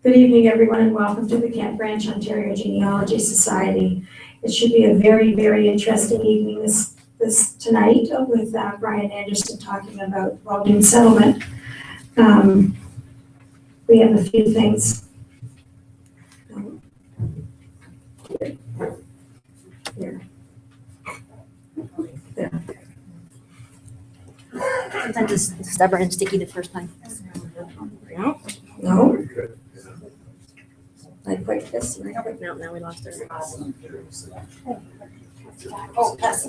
Good evening, everyone, and welcome to the Kent Branch Ontario Genealogy Society. It should be a very, very interesting evening this tonight with Brian Anderson talking about Baldoon Settlement. We have a few things. Here. There. Sometimes it's stubborn and sticky the first time. No? Like this? No, now we lost her. Oh, that's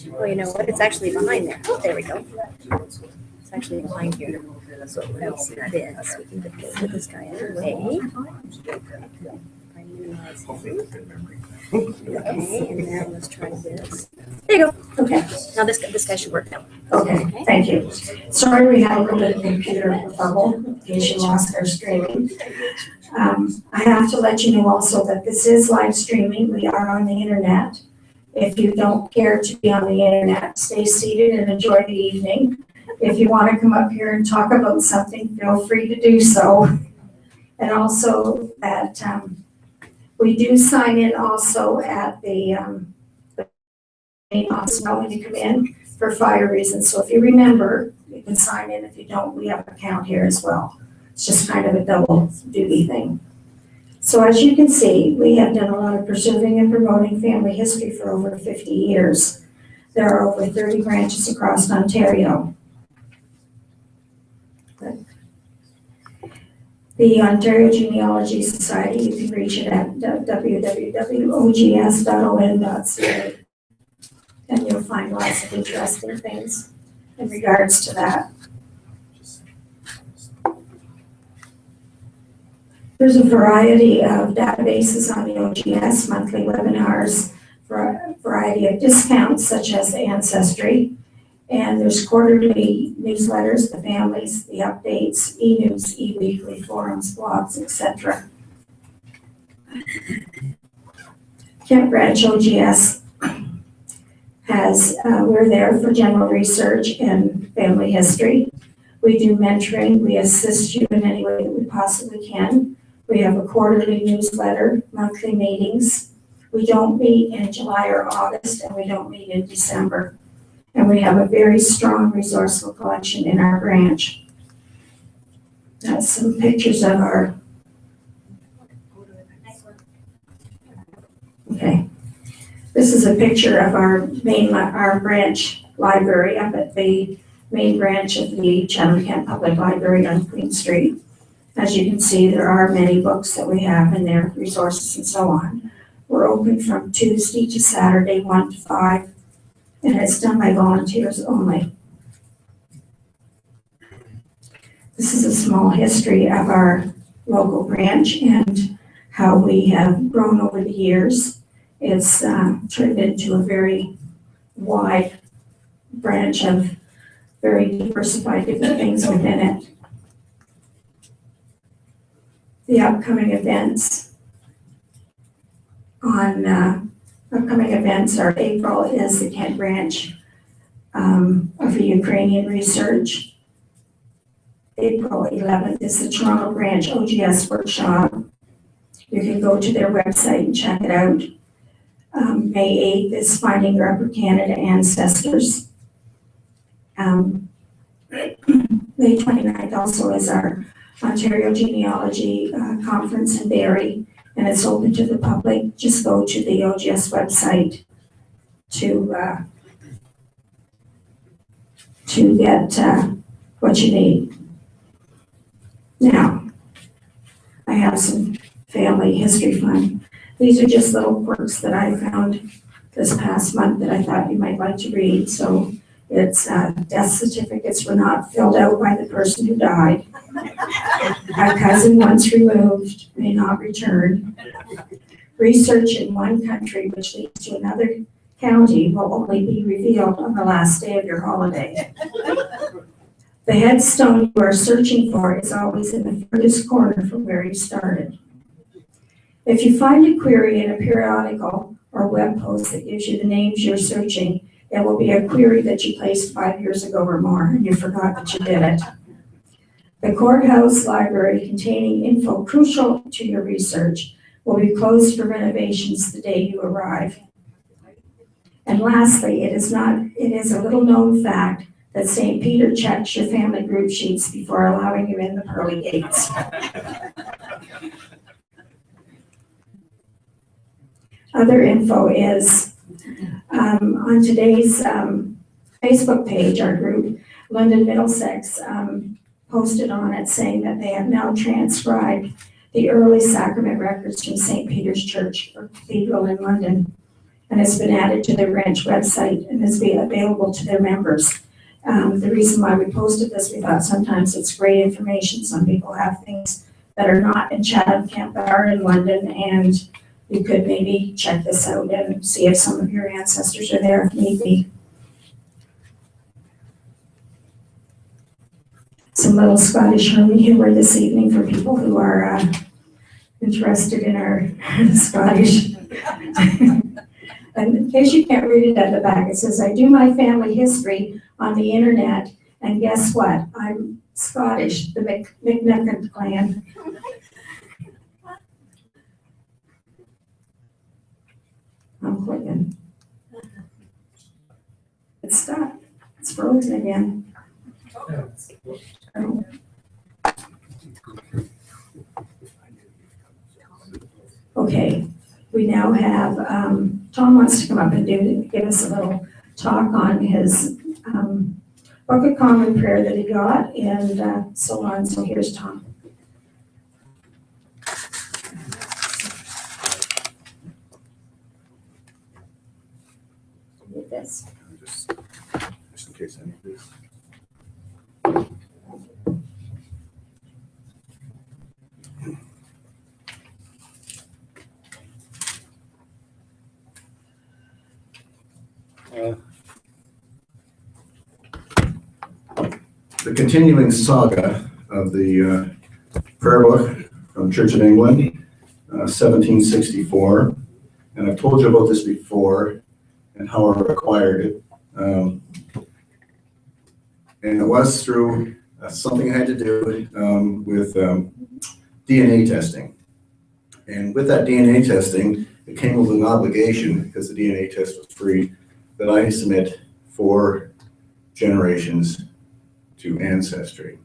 Well, you know what? It's actually behind there. Oh, there we go. It's actually behind here. So else that is. We can put this guy out of the way. Okay, and now let's try this. There you go. okay. Now this guy should work now. Okay, thank you. Sorry we had a little bit of computer trouble in case you lost our streaming. I have to let you know also that this is live streaming. We are on the internet. If you don't care to be on the internet, stay seated and enjoy the evening. If you want to come up here and talk about something, feel free to do so. And also that we do sign in also at the main office when you come in for fire reasons. So if you remember, you can sign in. If you don't, we have an account here as well. It's just kind of a double duty thing. So as you can see, we have done a lot of preserving and promoting family history for over 50 years. There are over 30 branches across Ontario. The Ontario Genealogy Society, you can reach it at www.ogs.on.ca, and you'll find lots of interesting things in regards to that. There's a variety of databases on the OGS, monthly webinars, for a variety of discounts such as Ancestry, and there's quarterly newsletters, the families, the updates, e-news, e-weekly, forums, blogs, etc. Kent Branch OGS has, we're there for general research and family history. We do mentoring, we assist you in any way that we possibly can. We have a quarterly newsletter, monthly meetings. We don't meet in July or August, and we don't meet in December. And we have a very strong resourceful collection in our branch. That's some pictures of our, okay. This is a picture of our branch library up at the main branch of the Chatham-Kent Public Library on Queen Street. As you can see, there are many books that we have in there, resources and so on. We're open from Tuesday to Saturday, 1 to 5. And it's done by volunteers only. This is a small history of our local branch and how we have grown over the years. It's turned into a very wide branch of very diversified different things within it. The upcoming events are April is the Kent Branch of the Ukrainian Research. April 11th is the Toronto Branch OGS Workshop. You can go to their website and check it out. May 8th is Finding Your Upper Canada Ancestors. May 29th also is our Ontario Genealogy Conference in Barrie. And it's open to the public. Just go to the OGS website to get what you need. Now, I have some family history fun. These are just little quirks that I found this past month that I thought you might like to read. So it's death certificates were not filled out by the person who died. A cousin once removed may not return. Research in one country which leads to another county will only be revealed on the last day of your holiday. The headstone you are searching for is always in the furthest corner from where you started. If you find a query in a periodical or web post that gives you the names you're searching, it will be a query that you placed 5 years ago or more, and you forgot that you did it. The courthouse library containing info crucial to your research will be closed for renovations the day you arrive. And lastly, it is a little known fact that St. Peter checks your family group sheets before allowing you in the pearly gates. Other info is on today's Facebook page, our group, London Middlesex, posted on it saying that they have now transcribed the early sacrament records from St. Peter's Church or Cathedral in London, and it's been added to their branch website and is available to their members. The reason why we posted this, we thought sometimes it's great information. Some people have things that are not in Chatham Camp but are in London, and you could maybe check this out and see if some of your ancestors are there if need be. Some little Scottish harmony humor this evening for people who are interested in our Scottish. And in case you can't read it at the back, it says, I do my family history on the internet, and guess what? I'm Scottish, the McNucken clan. I'm clicking. It's stuck. It's frozen again. Oh. Okay, we now have, Tom wants to come up and give us a little talk on his Book of Common Prayer that he got, and so on. So here's Tom. With this. Just in case I need this. The continuing saga of the prayer book from Church of England, 1764, and I've told you about this before and how I acquired it. And it was through something I had to do with DNA testing. And with that DNA testing, it came with an obligation, because the DNA test was free, that I submit 4 generations to Ancestry,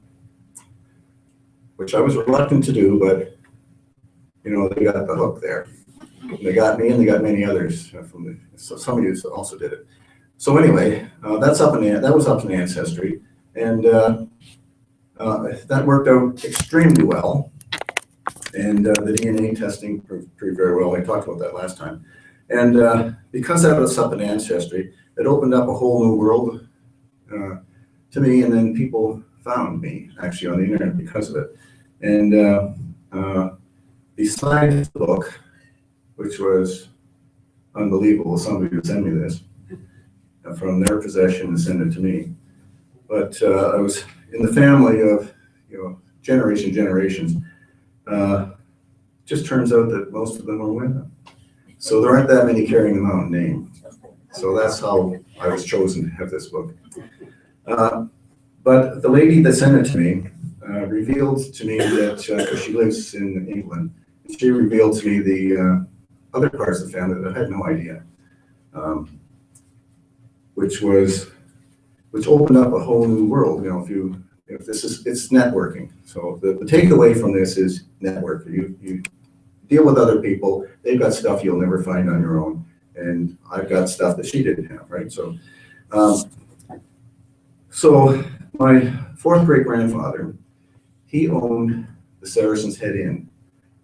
which I was reluctant to do, but you know, they got the hook there. They got me, and they got many others so some of you also did it. So anyway, that was up in Ancestry, and that worked out extremely well. And the DNA testing proved very well. I talked about that last time. And because that was up in Ancestry, it opened up a whole new world to me, and then people found me actually on the internet because of it. And besides the book, which was unbelievable, somebody would send me this from their possession and send it to me. But I was in the family of, generations. Just turns out that most of them are women. So there aren't that many carrying the mountain name. So that's how I was chosen to have this book. But the lady that sent it to me revealed to me that, because she lives in England, she revealed to me the other parts of the family that I had no idea, which opened up a whole new world. It's networking. So the takeaway from this is network. You deal with other people. They've got stuff you'll never find on your own, and I've got stuff that she didn't have, right? So, so my 4th great-grandfather, he owned the Saracen's Head Inn.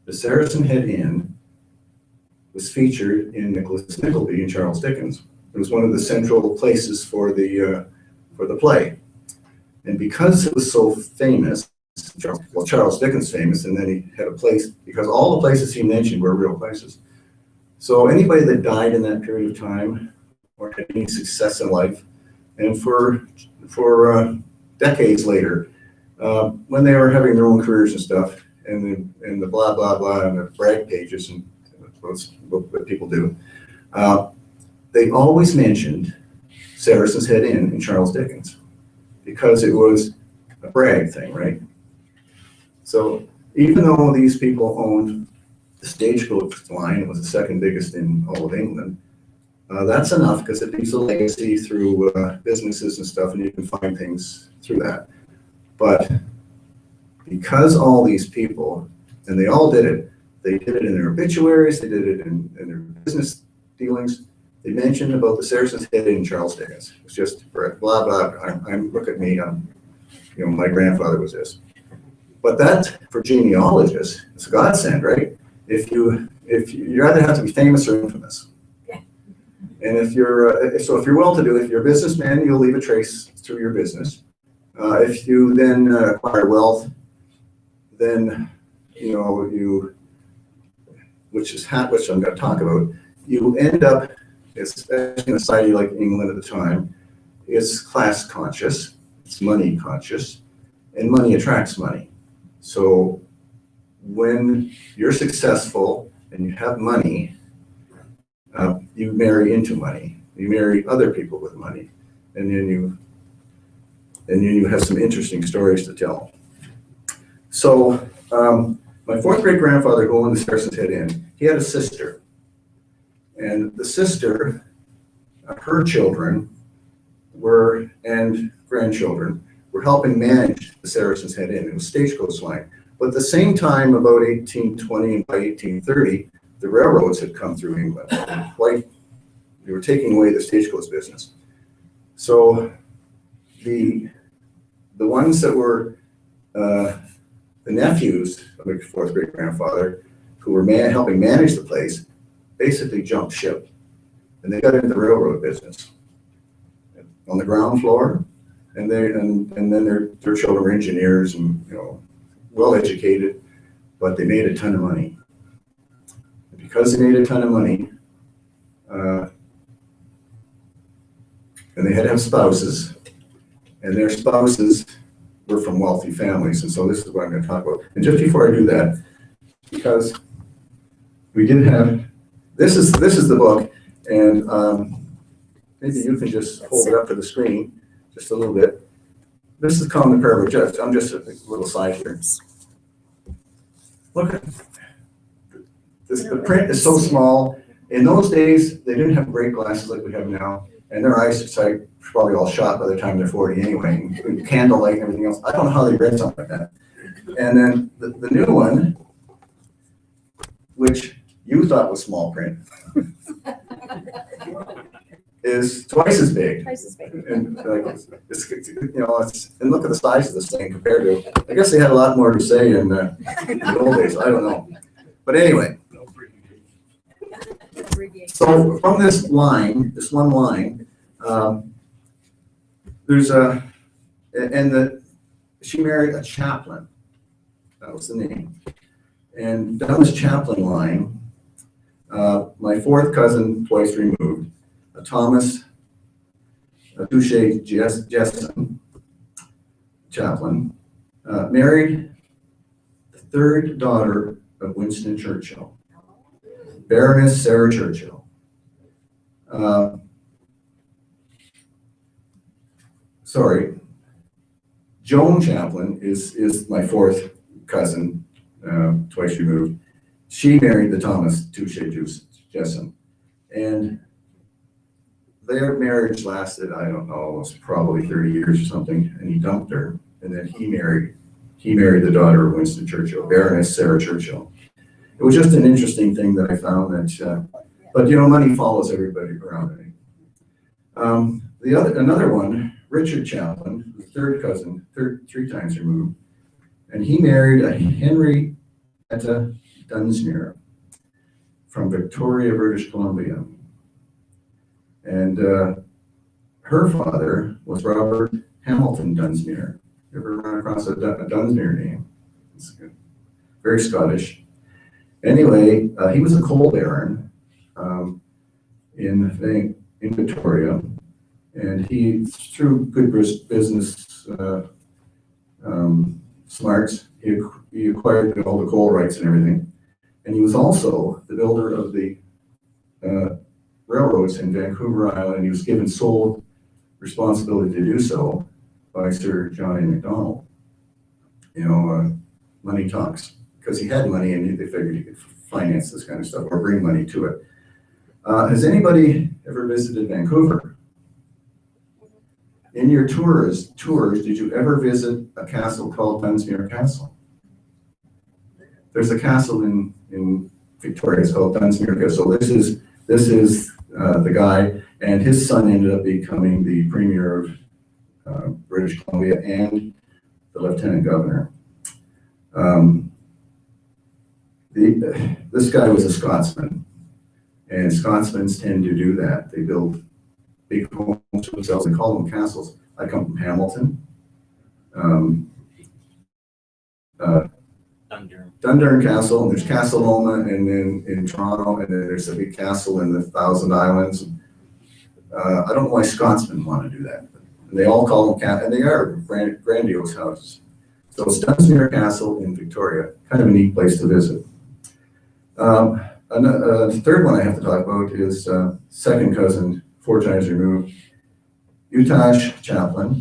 The Saracen Head Inn was featured in Nicholas Nickleby and Charles Dickens. It was one of the central places for the play. And because it was so famous, Charles Dickens famous, and then he had a place, because all the places he mentioned were real places. So anybody that died in that period of time or had any success in life, and for decades later, when they were having their own careers and stuff, and the blah, blah, blah, and the brag pages and what people do. They always mentioned Saracen's Head Inn in Charles Dickens because it was a brag thing, right? So even though these people owned the Stagecoach line, it was the second biggest in all of England, that's enough because it leaves a legacy through businesses and stuff, and you can find things through that. But because all these people, and they all did it, they did it in their obituaries, they did it in their business dealings, they mentioned about the Saracen's Head in Charles Dickens. It's just blah, blah, look at me, my grandfather was this. But that, for genealogists, it's a godsend, right? If you either have to be famous or infamous. Yeah. And if you're well-to-do, if you're a businessman, you'll leave a trace through your business. If you then acquire wealth, then which I'm going to talk about, you end up, especially in a society like England at the time, is class conscious, it's money conscious, and money attracts money. So when you're successful and you have money, you marry into money. You marry other people with money, and then you have some interesting stories to tell. So my fourth great grandfather, who owned the Saracen's Head Inn, he had a sister, and the sister, her children and grandchildren were helping manage the Saracen's Head Inn. It was Stagecoach line. But at the same time, about 1820 and by 1830, the railroads had come through England. They were taking away the stagecoach business. So the ones that were the nephews of my fourth great grandfather, who were helping manage the place, basically jumped ship, and they got into the railroad business on the ground floor, and then their children were engineers and well educated, but they made a ton of money. And because they made a ton of money, and they had to have spouses, and their spouses were from wealthy families, and so this is what I'm going to talk about. And just before I do that, because we did have this is the book, and maybe you can just hold it up to the screen just a little bit. This is Common Parable Judge. I'm just a little side here. Look at this. The print is so small. In those days, they didn't have great glasses like we have now, and their eyesight probably all shot by the time they're 40 anyway, and candlelight and everything else. I don't know how they read something like that. And then the new one, which you thought was small print, is twice as big. Twice as big. And and look at the size of this thing compared to. I guess they had a lot more to say in the old days. I don't know, but anyway. So from this one line, she married a chaplain. That was the name. And down this chaplain line, my fourth cousin, twice removed, Thomas Touche Jesson, chaplain, married the third daughter of Winston Churchill, Baroness Sarah Churchill. Joan Chaplin is my fourth cousin, twice removed. She married the Thomas Touche Jesson, and their marriage lasted, I don't know, it was probably 30 years or something, and he dumped her, and then he married the daughter of Winston Churchill, Baroness Sarah Churchill. It was just an interesting thing that I found that, but money follows everybody around me. Another one, Richard Chaplin, the third cousin, three times removed, and he married a Henrietta Dunsmuir from Victoria, British Columbia. And her father was Robert Hamilton Dunsmuir. You ever run across a Dunsmuir name? It's good. Very Scottish. Anyway, he was a coal baron in Victoria, and he, through good business smarts, he acquired all the coal rights and everything. And he was also the builder of the railroads in Vancouver Island. He was given sole responsibility to do so by Sir John A. Macdonald. Money talks, because he had money and they figured he could finance this kind of stuff or bring money to it. Has anybody ever visited Vancouver? In your tours, did you ever visit a castle called Dunsmuir Castle? There's a castle in Victoria, it's called Dunsmuir Castle. This is the guy, and his son ended up becoming the Premier of British Columbia and the Lieutenant Governor. This guy was a Scotsman, and Scotsmen tend to do that. They build big homes for themselves. They call them castles. I come from Hamilton. Dundurn Castle, and there's Castle Loma, and then in Toronto, and then there's a big castle in the Thousand Islands. I don't know why Scotsmen want to do that, but they all call them and they are grandiose houses. So it's Dunsmuir Castle in Victoria, kind of a neat place to visit. The third one I have to talk about is second cousin, 4 times removed, Untitled Chapter,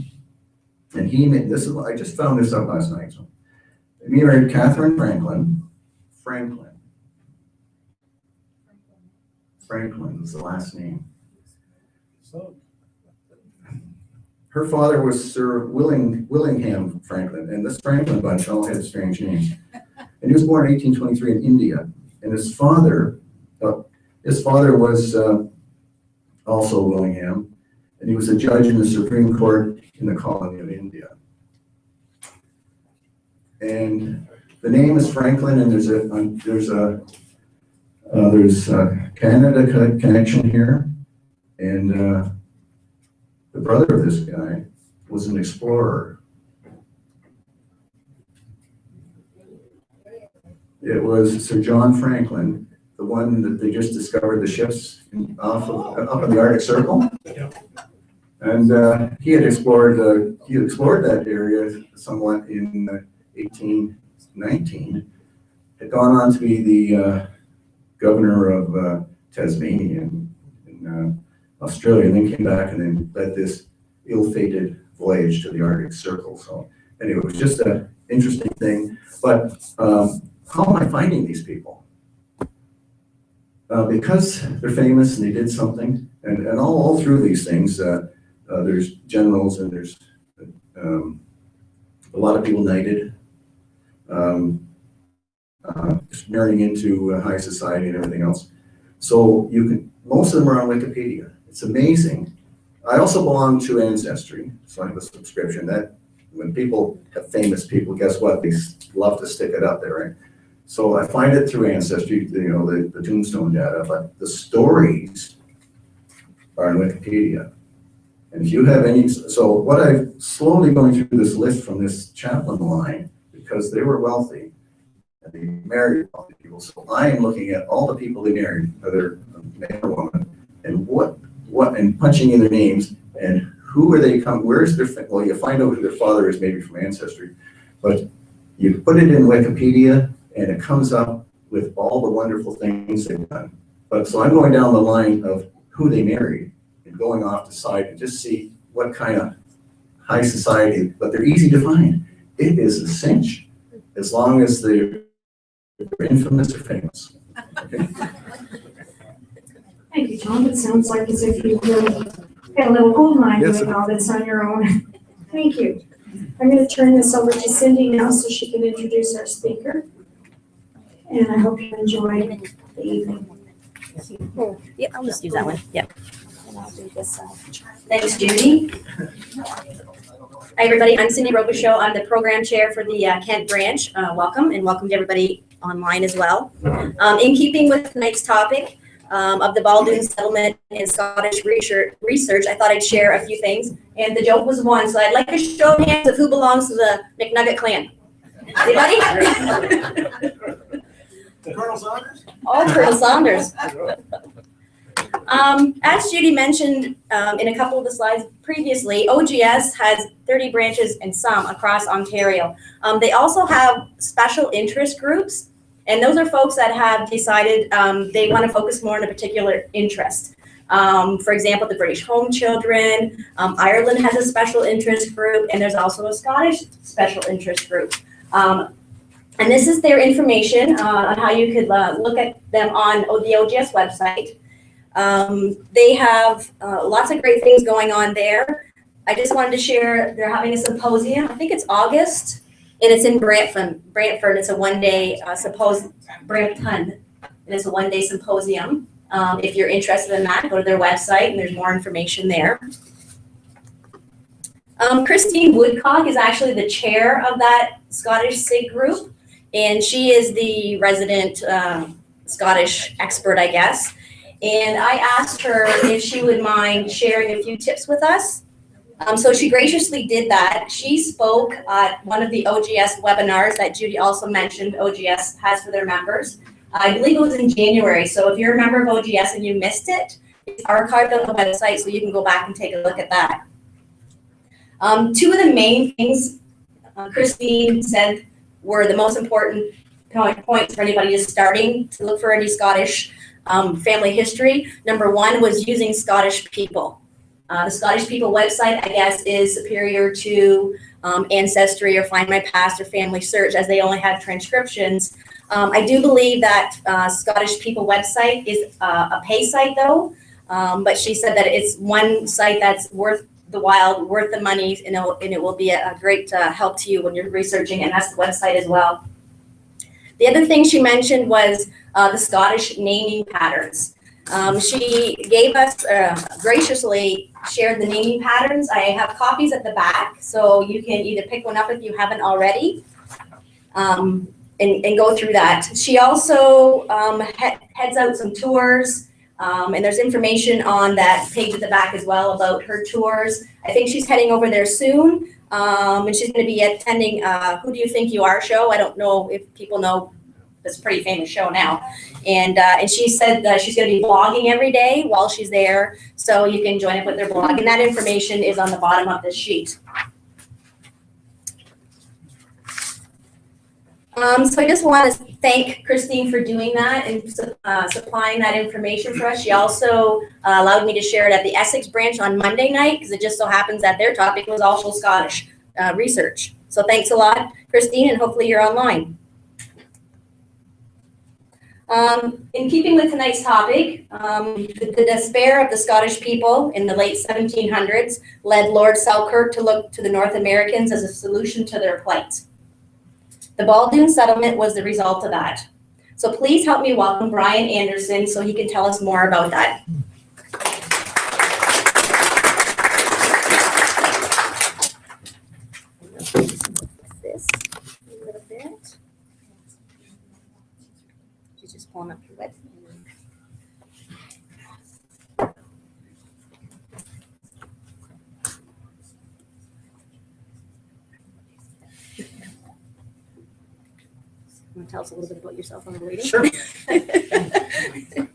and he made this. I just found this out last night. So he married Catherine Franklin. Franklin was the last name. Her father was Sir Willingham Franklin, and this Franklin bunch all had strange names. And he was born in 1823 in India. And his father was also Willingham, and he was a judge in the Supreme Court in the colony of India. And the name is Franklin, and there's a Canada connection here, and the brother of this guy was an explorer. It was Sir John Franklin, the one that they just discovered the ships up in the Arctic Circle. And he had explored that area somewhat in 1819. Had gone on to be the governor of Tasmania in Australia, and then came back and then led this ill-fated voyage to the Arctic Circle. So anyway, it was just an interesting thing. But how am I finding these people? Because they're famous and they did something, and all through these things, there's generals and there's a lot of people knighted, just marrying into high society and everything else. So most of them are on Wikipedia. It's amazing. I also belong to Ancestry, so I have a subscription that when people have famous people, guess what? They love to stick it up there, right? So I find it through Ancestry, the tombstone data, but the stories are on Wikipedia. And if you have any, so what I'm slowly going through this list from this chaplain line, because they were wealthy and they married wealthy people. So I am looking at all the people they married, whether man or woman, and and punching in their names and who are they where's their, well, you find out who their father is maybe from Ancestry, but you put it in Wikipedia and it comes up with all the wonderful things they've done. But so I'm going down the line of who they married and going off the side and just see what kind of high society, but they're easy to find. It is a cinch as long as they're infamous or famous. Okay? Thank you, Tom. It sounds like as if you really had a little gold mine Yes, doing all this on your own. Thank you. I'm going to turn this over to Cindy now so she can introduce our speaker. And I hope you enjoy the evening. Yeah, I'll just use that one. Yep. And I'll do this. Thanks, Judy. Hi, everybody. I'm Cindy Robichaud. I'm the program chair for the Kent branch. Welcome, and welcome to everybody online as well. In keeping with tonight's topic of the Baldoon Settlement and Scottish research, I thought I'd share a few things. And the joke was one, so I'd like a show of hands of who belongs to the McNugget clan. Anybody? Colonel Saunders? Oh, Colonel Saunders. As Judy mentioned in a couple of the slides previously, OGS has 30 branches and some across Ontario. They also have special interest groups, And those are folks that have decided they want to focus more on a particular interest. For example, the British Home Children, Ireland has a special interest group, and there's also a Scottish special interest group. And this is their information on how you could look at them on the OGS website. They have lots of great things going on there. I just wanted to share, they're having a symposium, I think it's August, and it's in Brantford. It's a one-day Brampton, and it's a one-day symposium. If you're interested in that, go to their website, and there's more information there. Christine Woodcock is actually the chair of that Scottish SIG group, and she is the resident Scottish expert, I guess. And I asked her if she would mind sharing a few tips with us. So she graciously did that. She spoke at one of the OGS webinars that Judy also mentioned OGS has for their members. I believe it was in January. So if you're a member of OGS and you missed it, it's archived on the website, so you can go back and take a look at that. Two of the main things Christine said were the most important points for anybody just starting to look for any Scottish family history. Number one was using Scottish people. The Scottish People website, I guess, is superior to Ancestry or Find My Past or Family Search, as they only have transcriptions. I do believe that Scottish People website is a pay site, though, but she said that it's one site that's worth the while, worth the money, and it will be a great help to you when you're researching, and that's the website as well. The other thing she mentioned was the Scottish naming patterns. She gave us, graciously shared the naming patterns. I have copies at the back, so you can either pick one up if you haven't already, and go through that. She also heads out some tours, and there's information on that page at the back as well about her tours. I think she's heading over there soon, and she's going to be attending Who Do You Think You Are show. I don't know if people know. It's a pretty famous show now. And she said that she's going to be blogging every day while she's there, so you can join up with their blog. And that information is on the bottom of this sheet. So I just want to thank Christine for doing that and supplying that information for us. She also allowed me to share it at the Essex branch on Monday night, because it just so happens that their topic was also Scottish research. So thanks a lot, Christine, and hopefully you're online. In keeping with tonight's topic, the despair of the Scottish people in the late 1700s led Lord Selkirk to look to the North Americans as a solution to their plight. The Baldoon Settlement was the result of that. So please help me welcome Brian Anderson so he can tell us more about that. This a little bit. She's just pulling up your website. Want to tell us a little bit about yourself on the waiting? Sure. I'd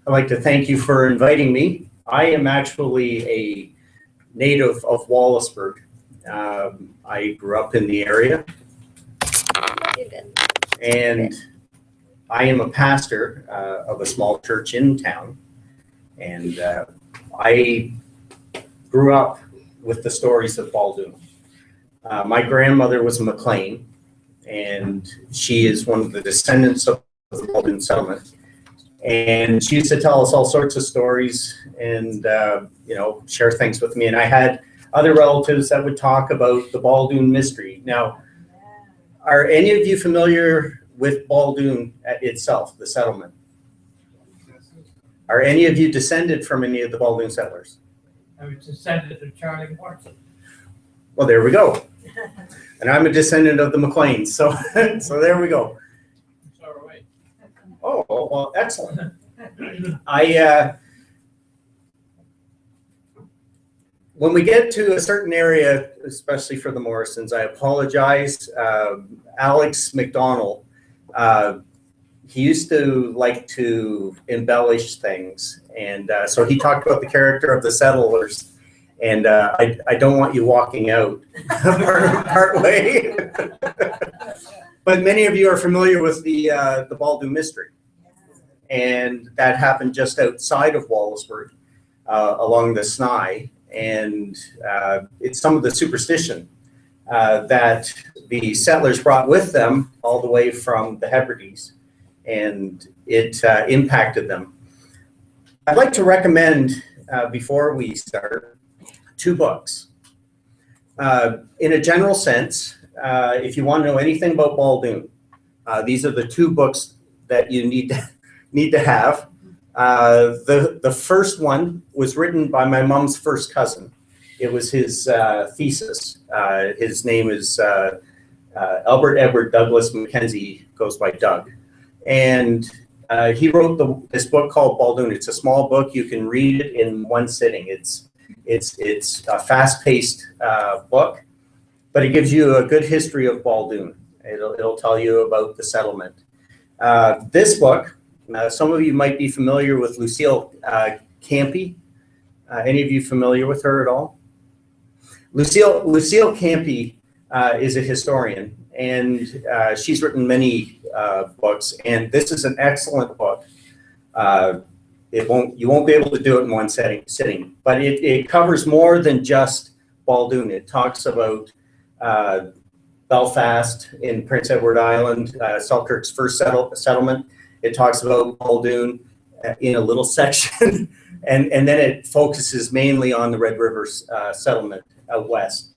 like to thank you for inviting me. I am actually a native of Wallaceburg. I grew up in the area, and I am a pastor of a small church in town, and I grew up with the stories of Baldoon. My grandmother was a McLean, and she is one of the descendants of the Baldoon Settlement. And she used to tell us all sorts of stories and, share things with me. And I had other relatives that would talk about the Baldoon mystery. Now, are any of you familiar with Baldoon itself, the settlement? Are any of you descended from any of the Baldoon settlers? I was descended of Charlie Morton. Well, there we go. And I'm a descendant of the McLeans, so so there we go. So are we. Oh, well, excellent. When we get to a certain area, especially for the Morrisons, I apologize. Alex McDonald, he used to like to embellish things, and so he talked about the character of the settlers. And I don't want you walking out part way. But many of you are familiar with the Baldoon mystery. And that happened just outside of Wallaceburg, along the Snai. And it's some of the superstition that the settlers brought with them all the way from the Hebrides, and it impacted them. I'd like to recommend, before we start, 2 books. In a general sense, if you want to know anything about Baldoon, these are the 2 books that you need to have. The first one was written by my mom's first cousin. It was his thesis. His name is Albert Edward Douglas Mackenzie, goes by Doug. And he wrote this book called Baldoon. It's a small book. You can read it in one sitting. It's a fast-paced book, but it gives you a good history of Baldoon. It'll tell you about the settlement. This book, some of you might be familiar with Lucille Campy. Any of you familiar with her at all? Lucille Campy is a historian, and she's written many books, and this is an excellent book. You won't be able to do it in one sitting, but it covers more than just Baldoon. It talks about Belfast in Prince Edward Island, Selkirk's first settlement. It talks about Baldoon in a little section, and then it focuses mainly on the Red River settlement out west.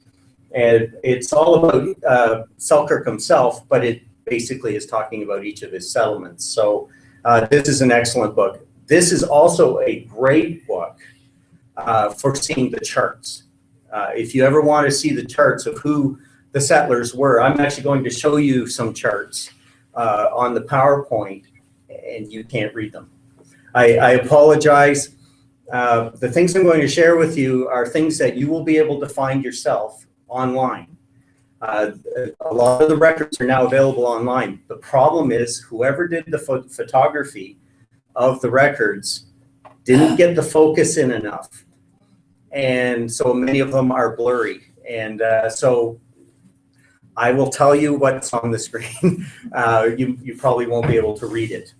And it's all about Selkirk himself, but it basically is talking about each of his settlements. So this is an excellent book. This is also a great book for seeing the charts. If you ever want to see the charts of who the settlers were, I'm actually going to show you some charts on the PowerPoint, and you can't read them. I apologize. The things I'm going to share with you are things that you will be able to find yourself online. A lot of the records are now available online. The problem is whoever did the photography of the records didn't get the focus in enough. And so many of them are blurry. And so I will tell you what's on the screen. You probably won't be able to read it.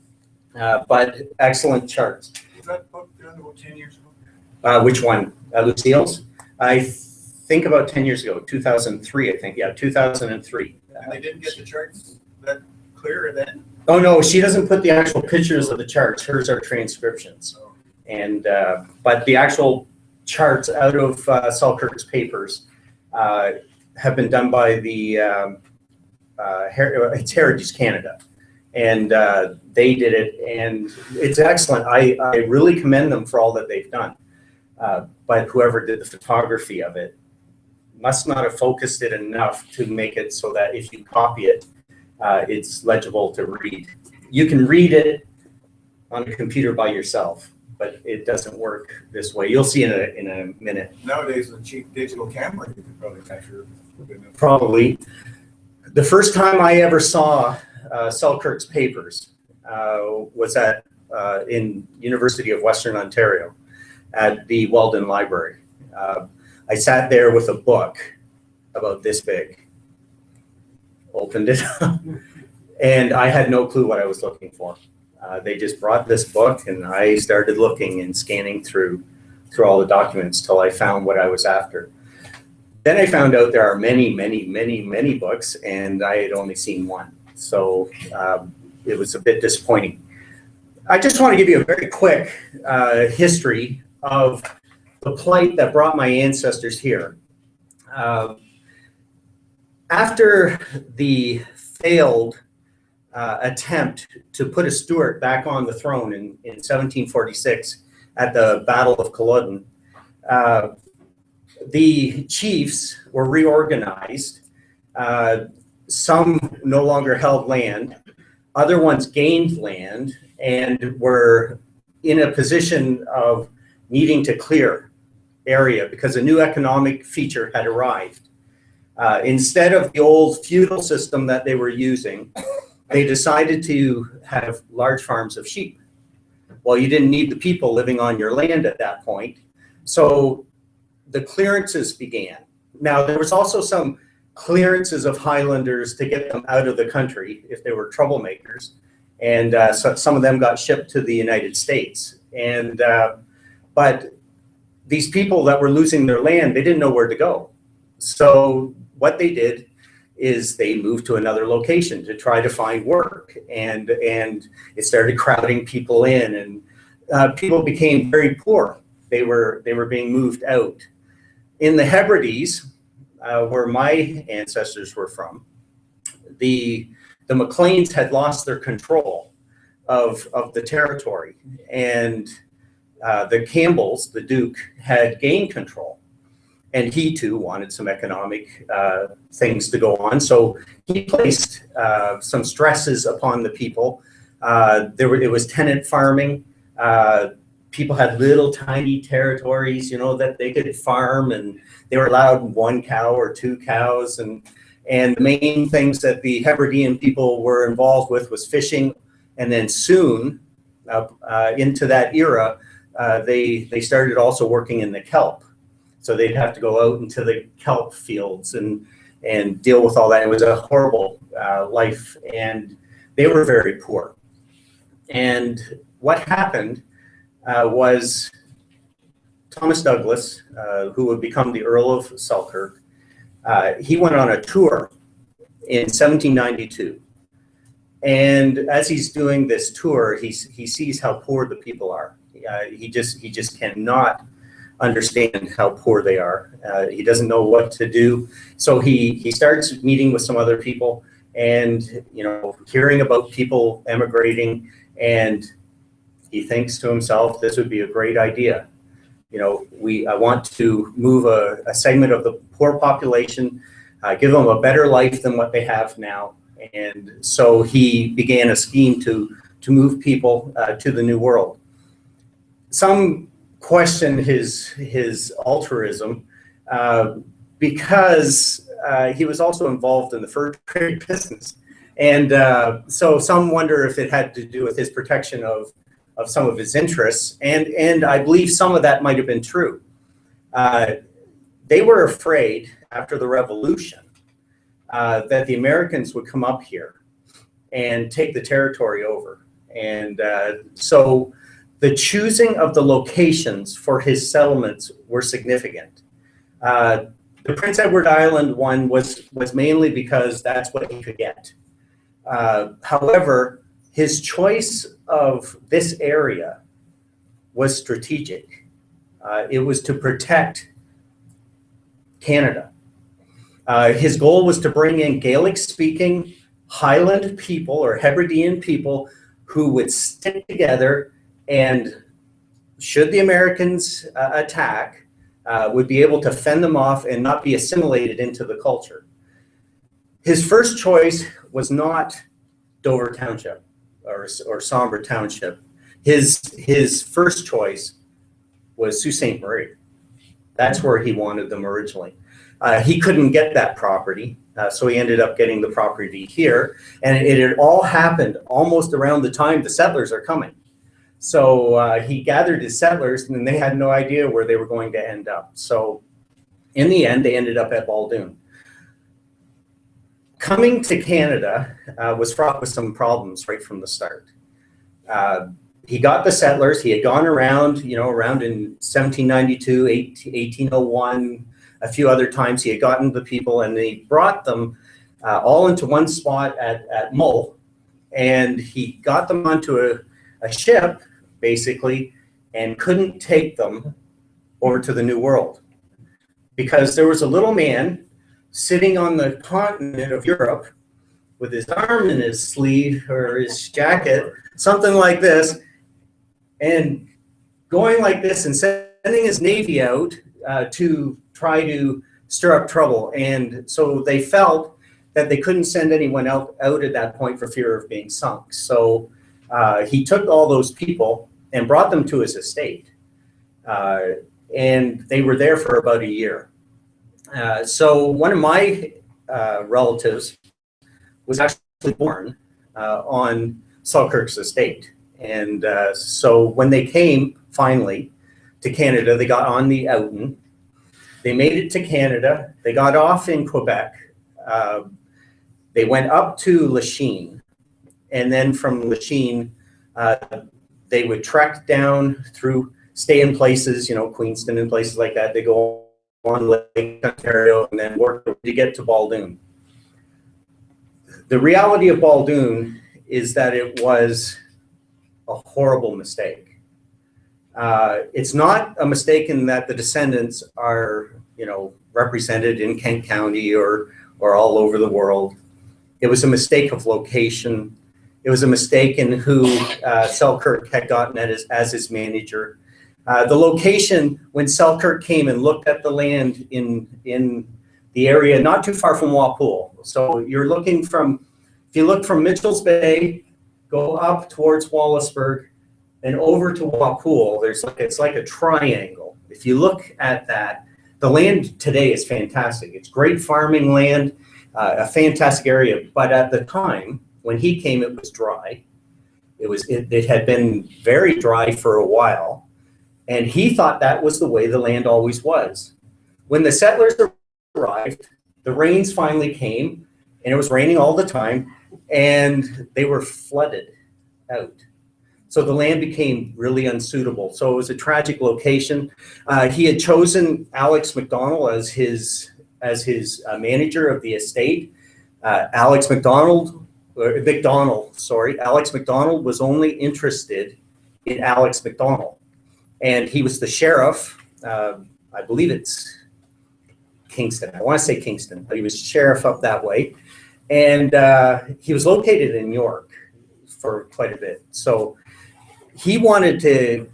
But excellent charts. Was that book done about 10 years ago? Which one? Lucille's? I think about 10 years ago, 2003, I think. Yeah, 2003. And they didn't get the charts that clear then? Oh, no, she doesn't put the actual pictures of the charts. Hers are transcriptions. And but the actual charts out of Selkirk's papers have been done by the it's Heritage Canada. And they did it, and it's excellent. I really commend them for all that they've done. But whoever did the photography of it must not have focused it enough to make it so that if you copy it, it's legible to read. You can read it on a computer by yourself, but it doesn't work this way. You'll see in a minute. Nowadays, with a cheap digital camera, you could probably capture it. Probably. The first time I ever saw Selkirk's papers was at in University of Western Ontario at the Weldon Library. I sat there with a book about this big, opened it up, and I had no clue what I was looking for. They just brought this book, and I started looking and scanning through all the documents till I found what I was after. Then I found out there are many, many, many, many books, and I had only seen one. So it was a bit disappointing. I just want to give you a very quick history of the plight that brought my ancestors here. After the failed attempt to put a Stuart back on the throne in 1746 at the Battle of Culloden, the chiefs were reorganized. Some no longer held land, other ones gained land and were in a position of needing to clear area because a new economic feature had arrived. Instead of the old feudal system that they were using, they decided to have large farms of sheep. Well, you didn't need the people living on your land at that point, so the clearances began. Now, there was also some clearances of Highlanders to get them out of the country if they were troublemakers. And so some of them got shipped to the United States. And but these people that were losing their land, they didn't know where to go. So what they did is they moved to another location to try to find work. And it started crowding people in, and people became very poor. They were being moved out. In the Hebrides, where my ancestors were from, the Macleans had lost their control of the territory, and the Campbells, the Duke, had gained control, and he too wanted some economic things to go on. So he placed some stresses upon the people. It was tenant farming. People had little tiny territories, that they could farm, and they were allowed 1 cow or 2 cows. And the main things that the Hebridean people were involved with was fishing. And then soon, into that era, they started also working in the kelp. So they'd have to go out into the kelp fields and deal with all that. It was a horrible life, and they were very poor. And what happened was Thomas Douglas, who would become the Earl of Selkirk, he went on a tour in 1792. And as he's doing this tour, he sees how poor the people are. He just cannot understand how poor they are. He doesn't know what to do. So he starts meeting with some other people and, hearing about people emigrating, and he thinks to himself, this would be a great idea. I want to move a segment of the poor population, give them a better life than what they have now. And so he began a scheme to move people to the New World. Some question his altruism because he was also involved in the fur trade business. And so some wonder if it had to do with his protection of some of his interests. And I believe some of that might have been true. They were afraid after the Revolution that the Americans would come up here and take the territory over. And so the choosing of the locations for his settlements were significant. The Prince Edward Island one was mainly because that's what he could get. However, his choice of this area was strategic. It was to protect Canada. His goal was to bring in Gaelic-speaking Highland people or Hebridean people who would stick together, and should the Americans attack, would be able to fend them off and not be assimilated into the culture. His first choice was not Dover Township or Sombre Township. His first choice was Sault Ste. Marie. That's where he wanted them originally. He couldn't get that property, so he ended up getting the property here. And it had all happened almost around the time the settlers are coming. So he gathered his settlers, and they had no idea where they were going to end up. So in the end, they ended up at Baldoon. Coming to Canada was fraught with some problems right from the start. He got the settlers. He had gone around, around in 1792, 1801, a few other times. He had gotten the people, and he brought them all into one spot at Mull, and he got them onto a ship, basically, and couldn't take them over to the New World because there was a little man sitting on the continent of Europe with his arm in his sleeve or his jacket, something like this, and going like this and sending his navy out to try to stir up trouble. And so they felt that they couldn't send anyone out at that point for fear of being sunk. So he took all those people and brought them to his estate. And they were there for about a year. So one of my relatives was actually born on Selkirk's estate. And so when they came finally to Canada, they got on the Oughton. They made it to Canada. They got off in Quebec They went up to Lachine, and then from Lachine, they would trek down through, stay in places, Queenston and places like that. They go on Lake Ontario and then work to get to Baldoon. The reality of Baldoon is that it was a horrible mistake. It's not a mistake in that the descendants are, represented in Kent County or all over the world. It was a mistake of location. It was a mistake in who Selkirk had gotten as his manager. The location, when Selkirk came and looked at the land in the area not too far from Walpole. So you're looking from, if you look from Mitchell's Bay, go up towards Wallaceburg and over to Walpole, it's like a triangle. If you look at that, the land today is fantastic. It's great farming land, a fantastic area. But at the time when he came, it was dry. It had been very dry for a while. And he thought that was the way the land always was. When the settlers arrived, the rains finally came, and it was raining all the time, and they were flooded out. So the land became really unsuitable. So it was a tragic location. He had chosen Alex McDonald as his manager of the estate. Alex McDonald was only interested in Alex McDonald. And he was the sheriff, I believe it's Kingston. I want to say Kingston, but he was sheriff up that way. And he was located in York for quite a bit. So he wanted to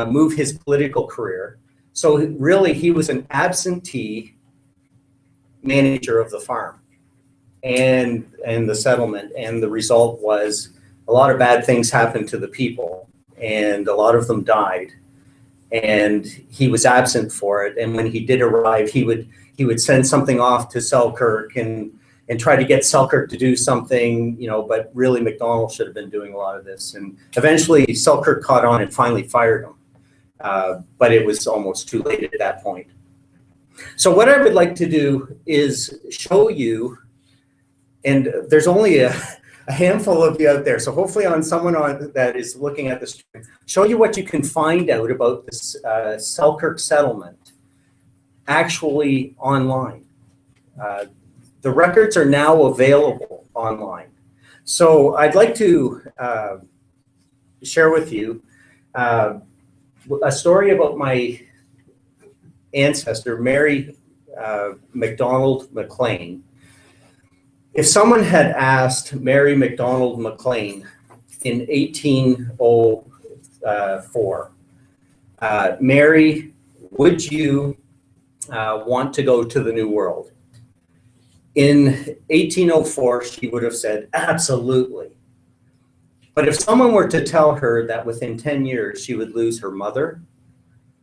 move his political career. So really, he was an absentee manager of the farm and the settlement. And the result was a lot of bad things happened to the people, and a lot of them died. And he was absent for it. And when he did arrive, he would send something off to Selkirk and try to get Selkirk to do something, but really McDonald should have been doing a lot of this. And eventually Selkirk caught on and finally fired him. But it was almost too late at that point. So what I would like to do is show you, and there's only a handful of you out there, so hopefully on someone that is looking at this, show you what you can find out about this Selkirk settlement actually online. The records are now available online. So I'd like to share with you a story about my ancestor, Mary McDonald McLean. If someone had asked Mary McDonald McLean in 1804, Mary, would you want to go to the New World? In 1804, she would have said, absolutely. But if someone were to tell her that within 10 years, she would lose her mother,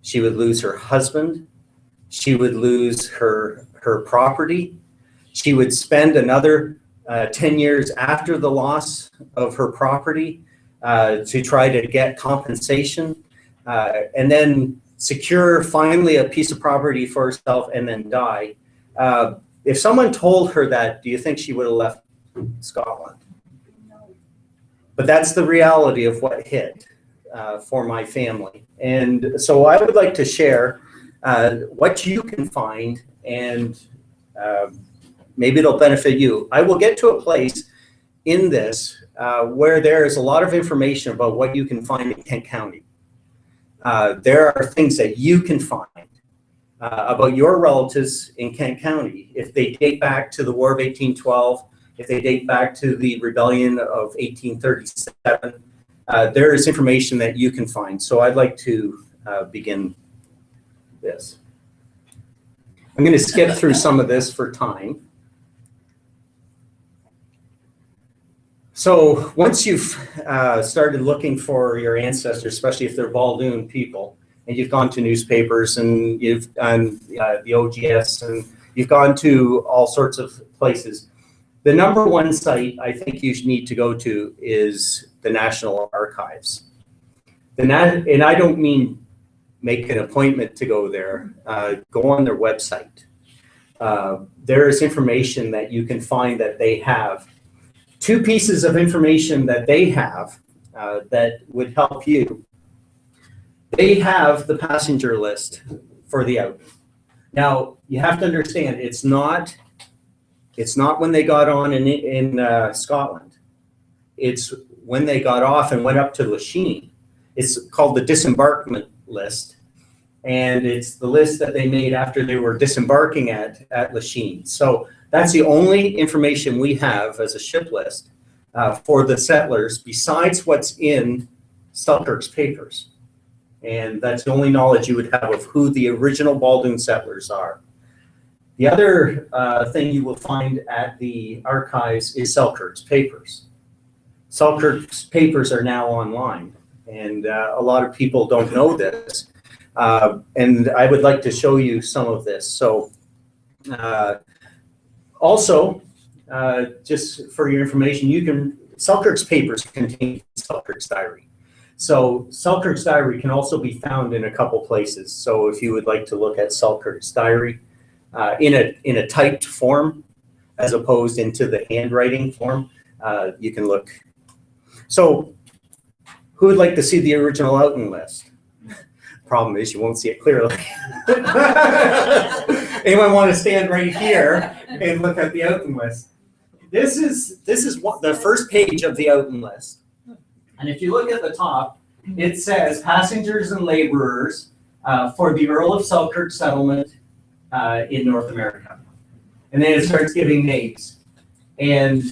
she would lose her husband, she would lose her property, she would spend another 10 years after the loss of her property to try to get compensation and then secure finally a piece of property for herself and then die. If someone told her that, do you think she would have left Scotland? But that's the reality of what hit for my family. And so I would like to share what you can find, and maybe it'll benefit you. I will get to a place in this where there is a lot of information about what you can find in Kent County. There are things that you can find about your relatives in Kent County. If they date back to the War of 1812, if they date back to the Rebellion of 1837, there is information that you can find. So I'd like to begin this. I'm going to skip through some of this for time. So once you've started looking for your ancestors, especially if they're Baldoon people, and you've gone to newspapers and you've done the OGS and you've gone to all sorts of places, the number one site I think you need to go to is the National Archives. And I don't mean make an appointment to go there. Go on their website. there is information that you can find that they have. Two pieces of information that they have that would help you. They have the passenger list for the Oughton. Now, you have to understand, it's not when they got on in Scotland. It's when they got off and went up to Lachine. It's called the disembarkment list. And it's the list that they made after they were disembarking at Lachine. So that's the only information we have as a ship list for the settlers besides what's in Selkirk's papers. And that's the only knowledge you would have of who the original Baldoon settlers are. The other thing you will find at the archives is Selkirk's papers. Selkirk's papers are now online, and a lot of people don't know this. And I would like to show you some of this. So also, just for your information, Selkirk's papers contain Selkirk's diary. So Selkirk's diary can also be found in a couple places. So if you would like to look at Selkirk's diary in a typed form, as opposed into the handwriting form, you can look. So who would like to see the original Oughton list? Problem is you won't see it clearly. Anyone want to stand right here and look at the Oughton list? This is what the first page of the Oughton list. And if you look at the top, it says passengers and laborers for the Earl of Selkirk Settlement in North America. And then it starts giving names. And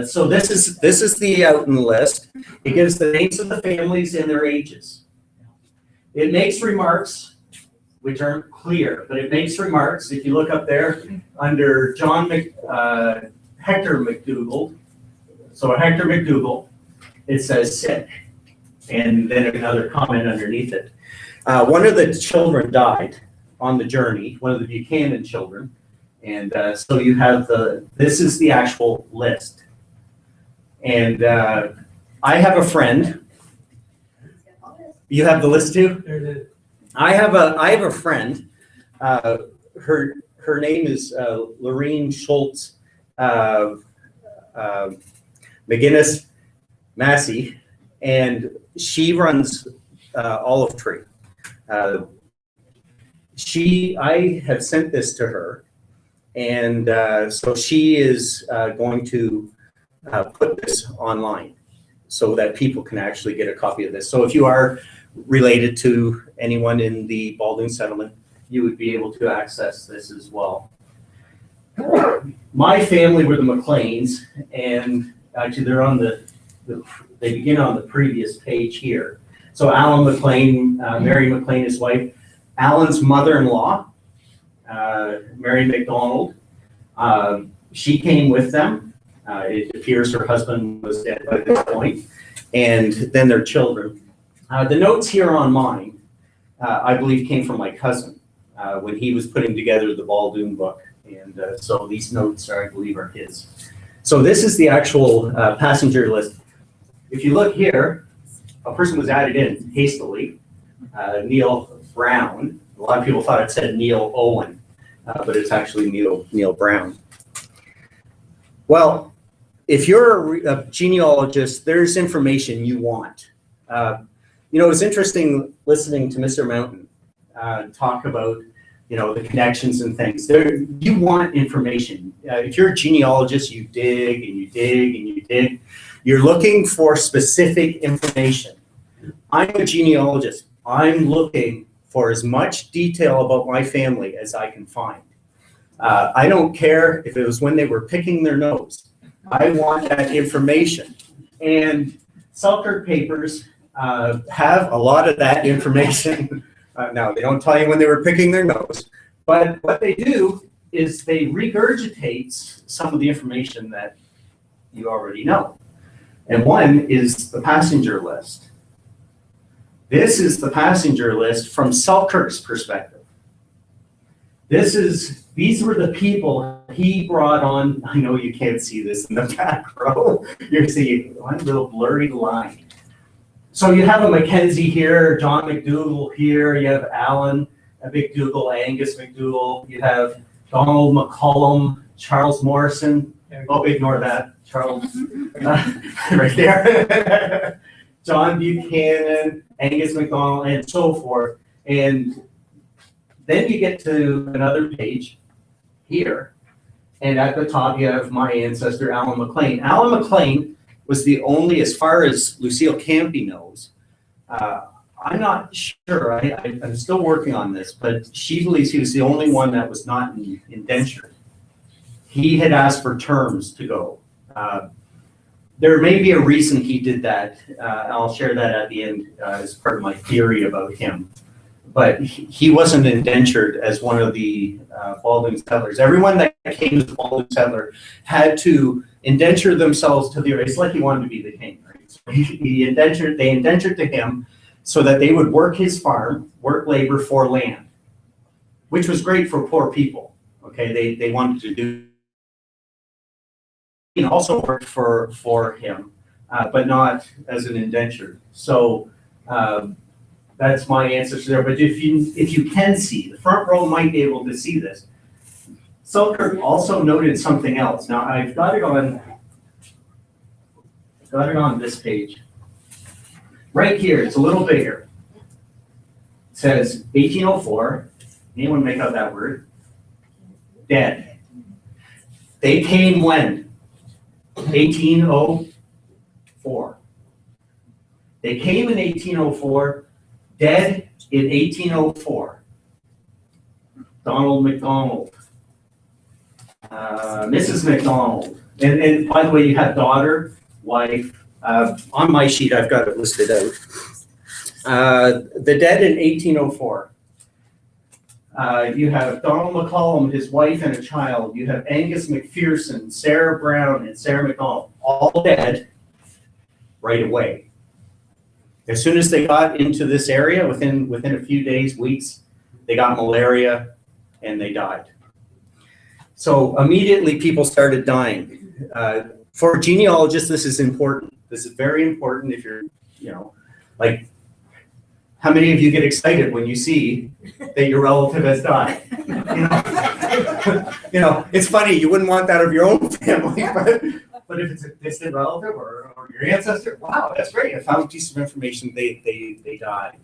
so this is the Oughton list. It gives the names of the families and their ages. It makes remarks, which aren't clear, but it makes remarks. If you look up there under Hector McDougall, so Hector McDougall, it says sick, and then another comment underneath it. One of the children died on the journey, one of the Buchanan children, and so you have this is the actual list. And I have a friend. You have the list too? I have a friend. Her name is Lorene Schultz McGinnis Massey, and she runs Olive Tree. I have sent this to her, and so she is going to put this online so that people can actually get a copy of this. So if you are related to anyone in the Baldoon Settlement, you would be able to access this as well. My family were the McLeans, and actually they're on they begin on the previous page here. So Alan McLean, Mary McLean, his wife, Alan's mother-in-law, Mary McDonald, she came with them. It appears her husband was dead by this point, and then their children. The notes here on mine, I believe, came from my cousin when he was putting together the Baldoon book, and so these notes I believe are his. So this is the actual passenger list. If you look here, a person was added in hastily, Neil Brown. A lot of people thought it said Neil Owen, but it's actually Neil Brown. Well, if you're a genealogist, there's information you want. You know, it's interesting listening to Mr. Mountain talk about, you know, the connections and things. You want information. If you're a genealogist, you dig and you dig and you dig. You're looking for specific information. I'm a genealogist. I'm looking for as much detail about my family as I can find. I don't care if it was when they were picking their nose. I want that information. And Selkirk Papers have a lot of that information. Now, they don't tell you when they were picking their nose, but what they do is they regurgitate some of the information that you already know. And one is the passenger list. This is the passenger list from Selkirk's perspective. These were the people he brought on. I know you can't see this in the back row. You're seeing one little blurry line. So you have a Mackenzie here, John McDougall here, you have Alan McDougall, Angus McDougall, you have Donald McCollum, Charles Morrison. Oh, ignore that, Charles, right there. John Buchanan, Angus MacDonald, and so forth. And then you get to another page here. And at the top, you have my ancestor, Alan McLean. Alan McLean was the only, as far as Lucille Campy knows, I'm not sure, I'm still working on this, but she believes he was the only one that was not indentured. He had asked for terms to go. There may be a reason he did that. I'll share that at the end as part of my theory about him. But he wasn't indentured as one of the Baldoon settlers. Everyone that came as a Baldoon settler had to indenture themselves to the, it's like he wanted to be the king, right? So they indentured to him so that they would work his farm, work labor for land, which was great for poor people. Okay, they wanted to do, and also worked for him, but not as an indentured. So that's my answer to there. But if you can see, the front row might be able to see this. Selkirk also noted something else. Now I've got it on this page. Right here, it's a little bigger. It says 1804. Anyone make out that word? Dead. They came when? 1804. They came in 1804, dead in 1804. Donald McDonald, Mrs. McDonald, and by the way, you have daughter, wife. On my sheet, I've got it listed out. The dead in 1804. You have Donald McCollum, his wife and a child. You have Angus McPherson, Sarah Brown, and Sarah McDonald, all dead right away. As soon as they got into this area, within a few days, weeks, they got malaria and they died. So immediately people started dying. For genealogists, this is important. This is very important if you're, like, how many of you get excited when you see that your relative has died? It's funny, you wouldn't want that of your own family, but if it's a distant relative or your ancestor, wow, that's great. I found a piece of information, they died.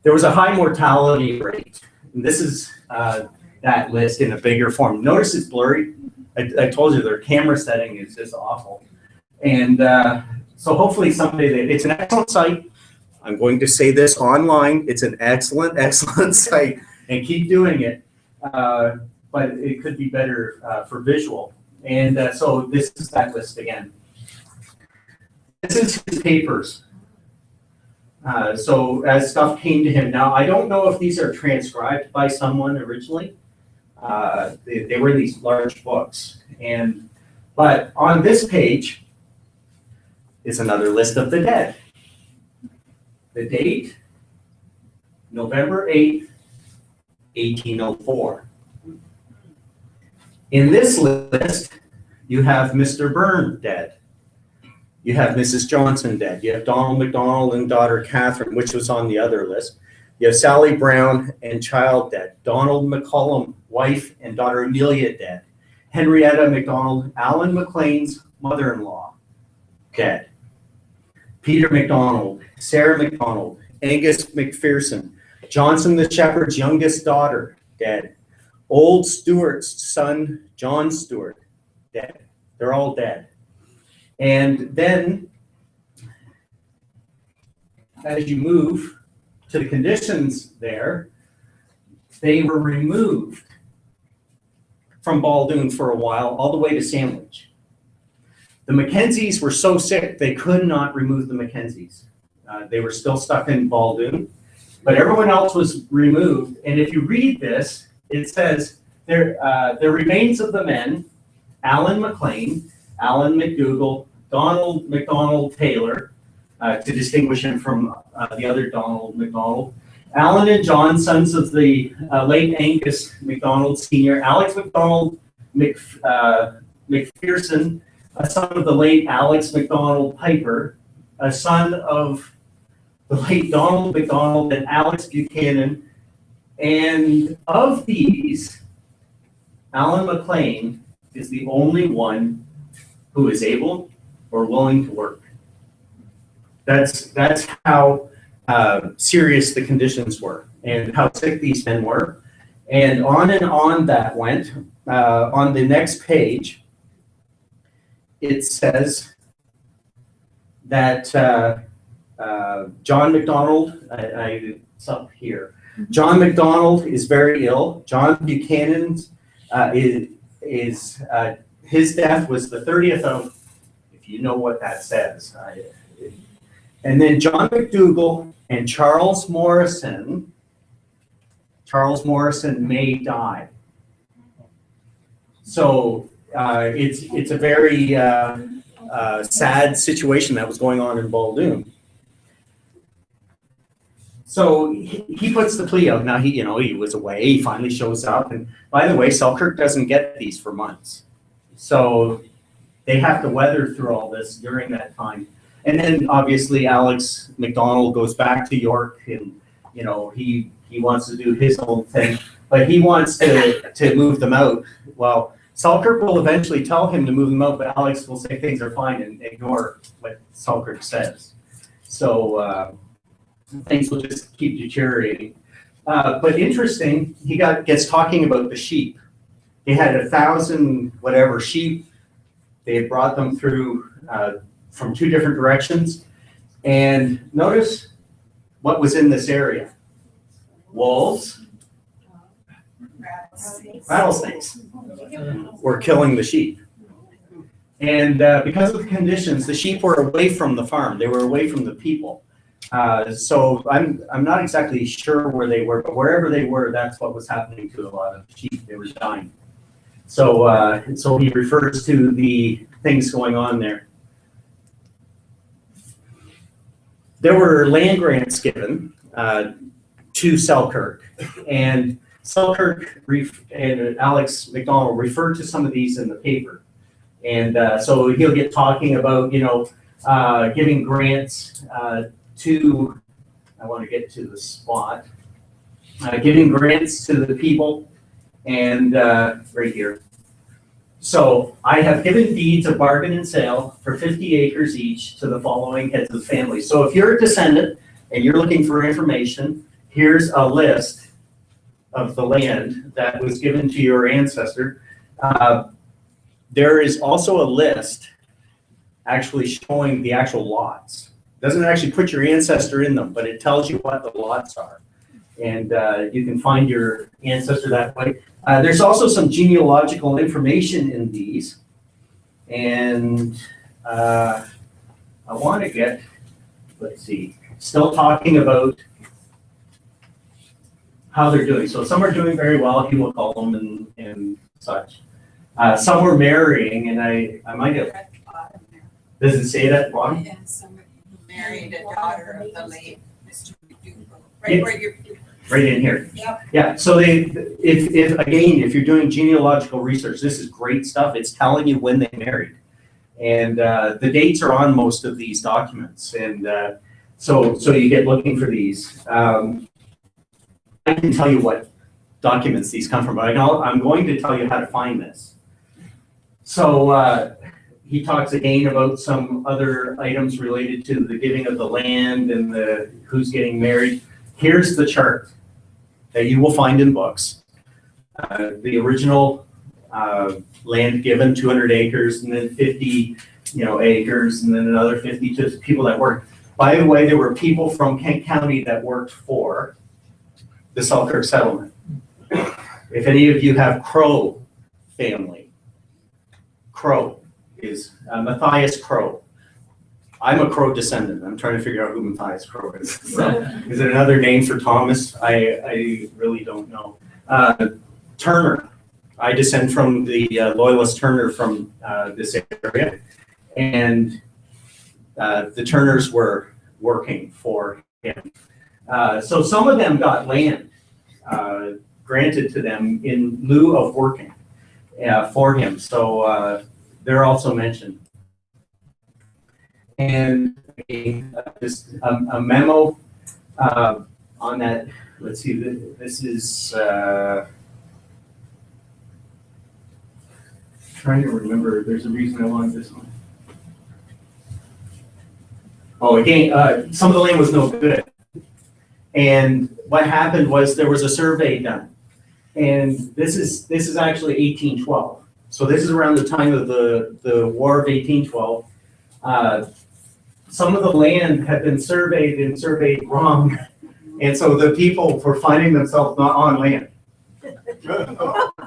There was a high mortality rate. And this is that list in a bigger form. Notice it's blurry. I told you their camera setting is just awful. And so hopefully someday, it's an excellent site. I'm going to say this online. It's an excellent, excellent site, and keep doing it. But it could be better for visual. And so this is that list again. This is his papers. So as stuff came to him. Now, I don't know if these are transcribed by someone originally. They were these large books. But on this page is another list of the dead. The date, November 8th, 1804. In this list, you have Mr. Byrne dead. You have Mrs. Johnson dead. You have Donald McDonald and daughter Catherine, which was on the other list. You have Sally Brown and child dead. Donald McCollum, wife and daughter Amelia dead. Henrietta McDonald, Alan McLean's mother-in-law, dead. Peter McDonald, Sarah McDonald, Angus McPherson, Johnson the shepherd's youngest daughter, dead. Old Stewart's son, John Stewart, dead. They're all dead. And then, as you move to the conditions there, they were removed from Baldoon for a while, all the way to Sandwich. The Mackenzies were so sick, they could not remove the Mackenzies. They were still stuck in Baldoon, but everyone else was removed. And if you read this, it says, the remains of the men, Alan McLean, Alan McDougall, Donald McDonald Taylor, to distinguish him from the other Donald McDonald, Alan and John, sons of the late Angus McDonald Sr., Alex McDonald McPherson, a son of the late Alex McDonald Piper, a son of the late Donald McDonald and Alex Buchanan. And of these, Alan McLean is the only one who is able or willing to work. That's how serious the conditions were and how sick these men were. And on that went. On the next page, it says that John McDonald, it's up here. John McDonald is very ill. John Buchanan's his death was the 30th of, if you know what that says. And then John McDougall and Charles Morrison may die. So it's a very sad situation that was going on in Baldoon. So he puts the plea out. Now he was away. He finally shows up, and by the way, Selkirk doesn't get these for months, so they have to weather through all this during that time. And then obviously Alex McDonald goes back to York, and he wants to do his own thing, but he wants to move them out. Well, Selkirk will eventually tell him to move them out, but Alex will say things are fine and ignore what Selkirk says. So things will just keep deteriorating. But interesting, he gets talking about the sheep. They had 1,000 whatever sheep. They had brought them through from 2 different directions. And notice what was in this area. Wolves, rattlesnakes were killing the sheep. And because of the conditions, the sheep were away from the farm. They were away from the people. So I'm not exactly sure where they were, but wherever they were, that's what was happening to a lot of sheep. They were dying. So so he refers to the things going on there. There were land grants given to Selkirk, and Selkirk and Alex McDonald referred to some of these in the paper. And so he'll get talking about, giving grants to, I want to get to the spot, giving grants to the people, and right here. So I have given deeds of bargain and sale for 50 acres each to the following heads of families. So if you're a descendant and you're looking for information, here's a list of the land that was given to your ancestor. There is also a list actually showing the actual lots. Doesn't actually put your ancestor in them, but it tells you what the lots are. And you can find your ancestor that way. There's also some genealogical information in these. And I want to get, let's see, still talking about how they're doing. So some are doing very well, he will call them, and such. Some were marrying, and I might have, does it say that at the bottom? Yeah, somebody who married a daughter of the late Mr. McDougall. Right where you're. Right in here. Yep. Yeah, so if you're doing genealogical research, this is great stuff. It's telling you when they married. And the dates are on most of these documents. And so you get looking for these. I can tell you what documents these come from, but I'm going to tell you how to find this. So he talks again about some other items related to the giving of the land and the who's getting married. Here's the chart that you will find in books. The original land given, 200 acres, and then 50 acres, and then another 50 to people that worked. By the way, there were people from Kent County that worked for the Selkirk Settlement. If any of you have Crow family, Crow is Matthias Crow. I'm a Crow descendant. I'm trying to figure out who Matthias Crow is. Is it another name for Thomas? I really don't know. Turner. I descend from the Loyalist Turner from this area. And the Turners were working for him. So some of them got land granted to them in lieu of working for him. So they're also mentioned. And just a memo on that. Let's see, this is trying to remember, there's a reason I wanted this one. Oh, again, some of the land was no good. And what happened was there was a survey done. And this is actually 1812. So this is around the time of the War of 1812. Some of the land had been surveyed and surveyed wrong. And so the people were finding themselves not on land.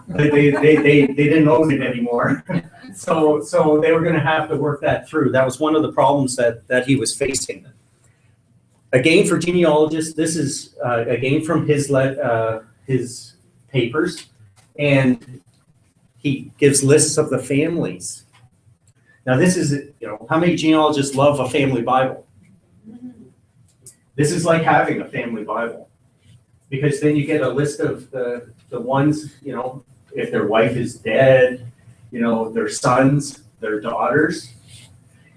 They didn't own it anymore. So they were gonna have to work that through. That was one of the problems that he was facing. Again, for genealogists, this is again from his papers, and he gives lists of the families. Now this is, how many genealogists love a family Bible? This is like having a family Bible, because then you get a list of the ones, if their wife is dead, their sons, their daughters,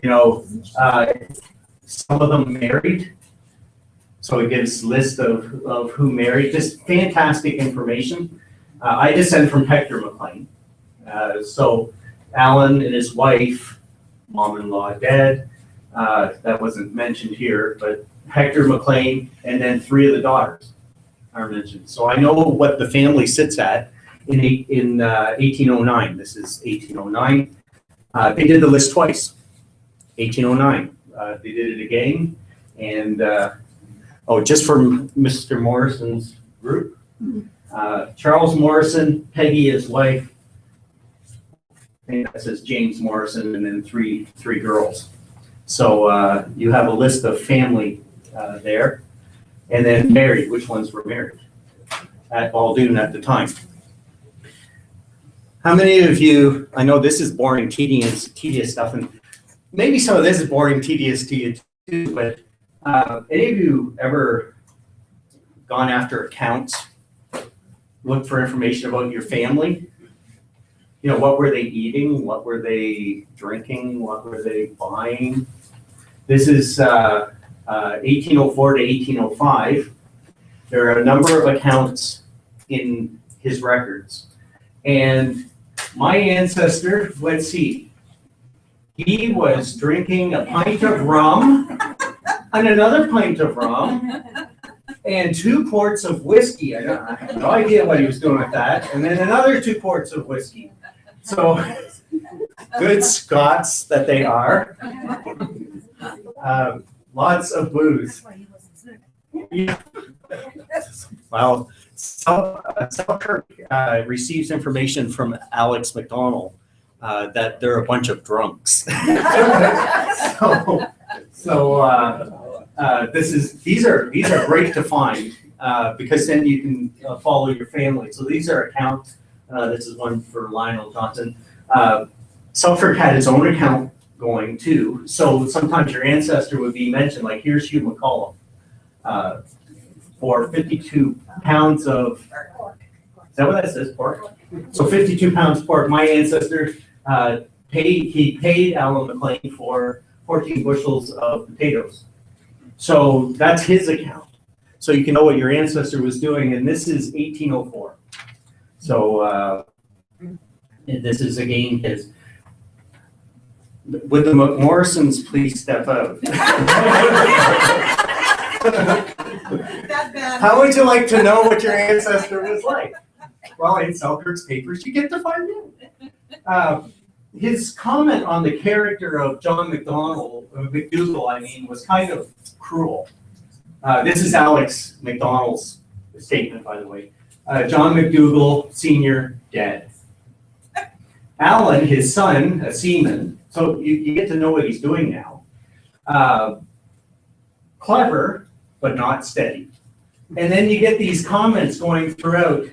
some of them married. So it gives list of who married, just fantastic information. I descend from Hector McLean. So Alan and his wife, mom-in-law dead, that wasn't mentioned here, but Hector McLean, and then 3 of the daughters are mentioned. So I know what the family sits at in 1809. This is 1809. They did the list twice. 1809. They did it again, and just from Mr. Morrison's group. Charles Morrison, Peggy, his wife. I think that says James Morrison, and then three girls. So you have a list of family there, and then married. Which ones were married at Baldoon at the time? How many of you? I know this is boring, tedious stuff, and maybe some of this is boring, tedious to you too. But any of you ever gone after accounts, looked for information about your family? What were they eating? What were they drinking? What were they buying? This is 1804 to 1805. There are a number of accounts in his records. And my ancestor, let's see, he was drinking a pint of rum and another pint of rum and 2 quarts of whiskey. I have no idea what he was doing with that. And then another 2 quarts of whiskey. So good Scots that they are. Lots of booze. Yeah. Well, Selkirk receives information from Alex McDonald that they're a bunch of drunks. These are great to find because then you can follow your family. So these are accounts. This is one for Lionel Johnson. Selkirk had its own account going too. So sometimes your ancestor would be mentioned, like here's Hugh McCollum for 52 pounds of, is that what that says, pork? So 52 pounds pork. My ancestor paid Alan McLean for 14 bushels of potatoes. So that's his account. So you can know what your ancestor was doing, and this is 1804. So this is again his. Would the Morrisons please step out? How would you like to know what your ancestor was like? Well, in Selkirk's papers, you get to find out. His comment on the character of John McDougall, was kind of cruel. This is Alex McDonald's statement, by the way. John McDougall, Sr., dead. Alan, his son, a seaman, so you get to know what he's doing now. Clever, but not steady. And then you get these comments going throughout.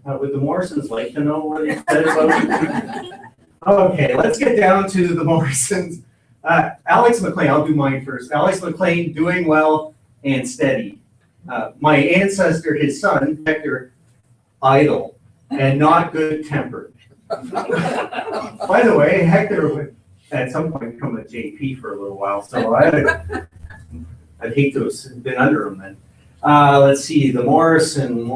Would the Morrisons like to know what he said about you? Okay, let's get down to the Morrisons. Alex McLean, I'll do mine first. Alex McLean, doing well and steady. My ancestor, his son, Hector, idle and not good-tempered. By the way, Hector would at some point become a JP for a little while, so I'd hate to have been under him then. Let's see, the Morrison.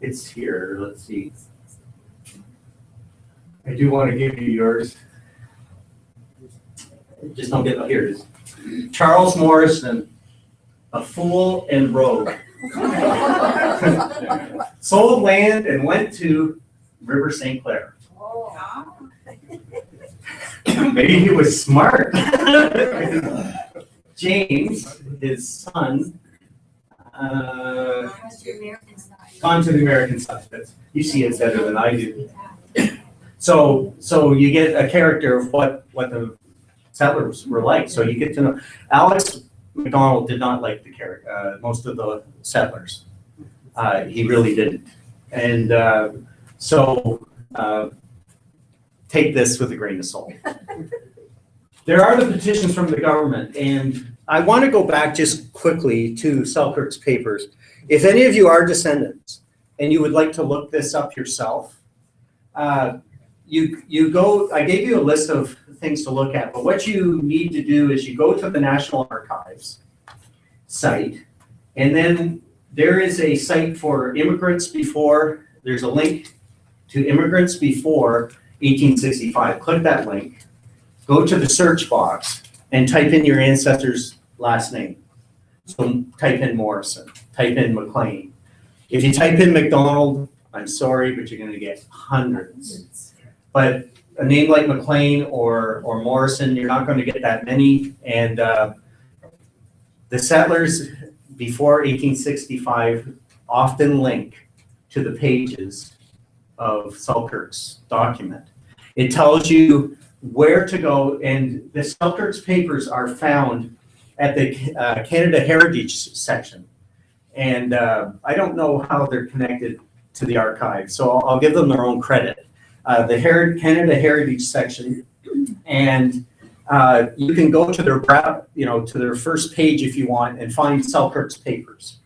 It's here, let's see. I do want to give you yours. Just don't get, here it is. Charles Morrison, a fool and rogue. Sold land and went to River St. Clair. Maybe he was smart. James, his son, gone to the American side. You see it better than I do. So you get a character of what the settlers were like. So you get to know. Alex McDonald did not like the character, most of the settlers. He really didn't. And take this with a grain of salt. There are the petitions from the government, and I want to go back just quickly to Selkirk's Papers. If any of you are descendants and you would like to look this up yourself, you go, I gave you a list of things to look at, but what you need to do is you go to the National Archives site, and then there is a site for immigrants before, there's a link to immigrants before 1865. Click that link, go to the search box, and type in your ancestor's last name. So type in Morrison, type in McLean. If you type in McDonald, I'm sorry, but you're gonna get hundreds. But a name like McLean or Morrison, you're not gonna get that many. And the settlers before 1865 often link to the pages of Selkirk's document. It tells you where to go, and the Selkirk's Papers are found at the Canada Heritage section. And I don't know how they're connected to the archive, so I'll give them their own credit. The Canada Heritage section, and you can go to their to their first page if you want and find Selkirk's Papers,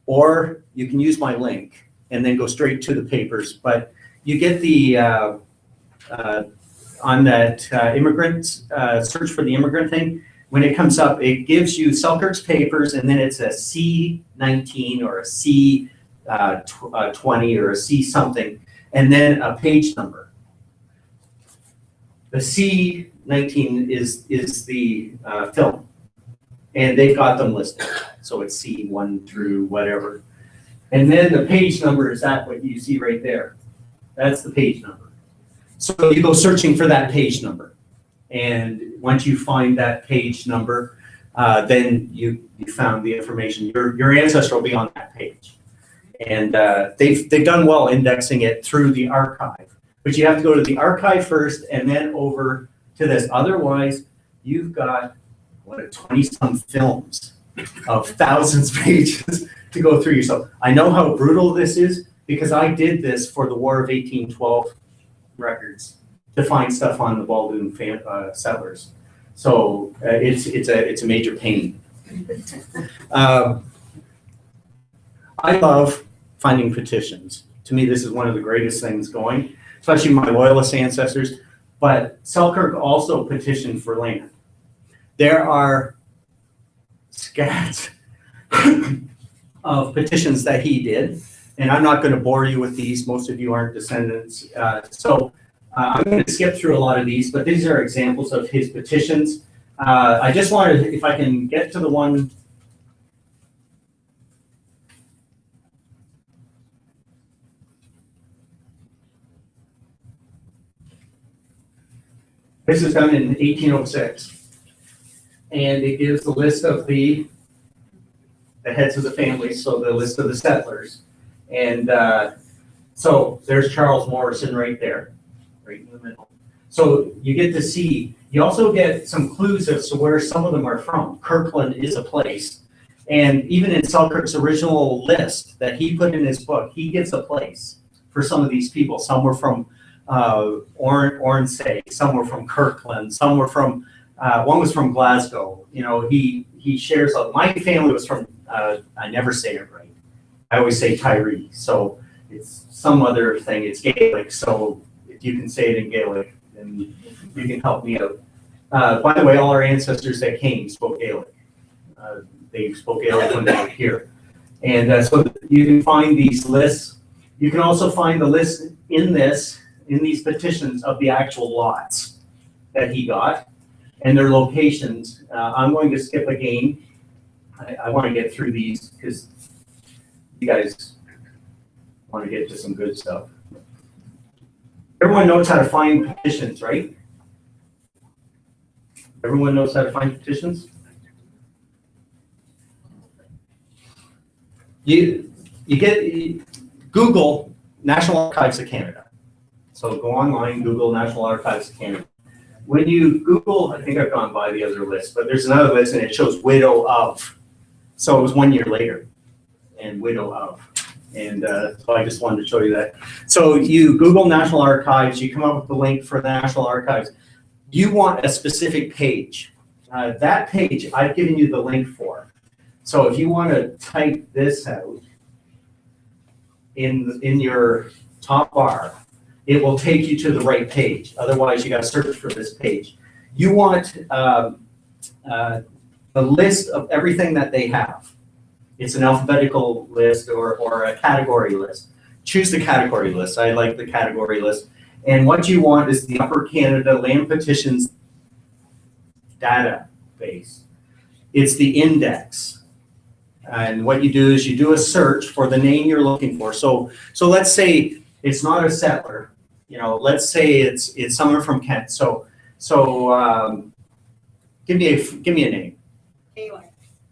or you can use my link and then go straight to the papers. But you get the on that immigrant search for the immigrant thing. When it comes up, it gives you Selkirk's Papers, and then it's a C19 or a C20 or a C something, and then a page number. The C19 is the film, and they've got them listed. So it's C1 through whatever. And then the page number is that what you see right there. That's the page number. So you go searching for that page number. And once you find that page number, then you found the information. Your ancestor will be on that page. And they've done well indexing it through the archive. But you have to go to the archive first and then over to this. Otherwise, you've got, 20-some films of thousands of pages to go through yourself. I know how brutal this is because I did this for the War of 1812 records to find stuff on the Baldoon settlers. So it's a major pain. I love finding petitions. To me, this is one of the greatest things going, especially my loyalist ancestors. But Selkirk also petitioned for land. There are scats of petitions that he did, and I'm not going to bore you with these. Most of you aren't descendants. I'm going to skip through a lot of these, but these are examples of his petitions. I just wanted, if I can get to the one. This is done in 1806. And it gives the list of the heads of the families, so the list of the settlers. And so there's Charles Morrison right there, right in the middle. So you get to see, you also get some clues as to where some of them are from. Kirkland is a place. And even in Selkirk's original list that he put in his book, he gives a place for some of these people. Some were from Oronsay, some were from Kirkland, some were from, one was from Glasgow. You know, he shares, my family was from, I never say it right. I always say Tyree, so it's some other thing, it's Gaelic, so if you can say it in Gaelic, then you can help me out. By the way, all our ancestors that came spoke Gaelic. They spoke Gaelic when they were here. And so you can find these lists. You can also find the list in this in these petitions of the actual lots that he got and their locations. I'm going to skip again. I want to get through these because you guys want to get to some good stuff. Everyone knows how to find petitions, right? Everyone knows how to find petitions? You Google National Archives of Canada. So go online, Google National Archives of Canada. When you Google, I think I've gone by the other list, but there's another list and it shows widow of. So it was 1 year later and widow of. And so I just wanted to show you that. So you Google National Archives, you come up with the link for the National Archives. You want a specific page. That page I've given you the link for. So if you want to type this out in your top bar, it will take you to the right page. Otherwise, you got to search for this page. You want the list of everything that they have. It's an alphabetical list or a category list. Choose the category list. I like the category list. And what you want is the Upper Canada Land Petitions database. It's the index. And what you do is you do a search for the name you're looking for. So let's say it's not a settler. You know, let's say it's someone from Kent. So give me a name.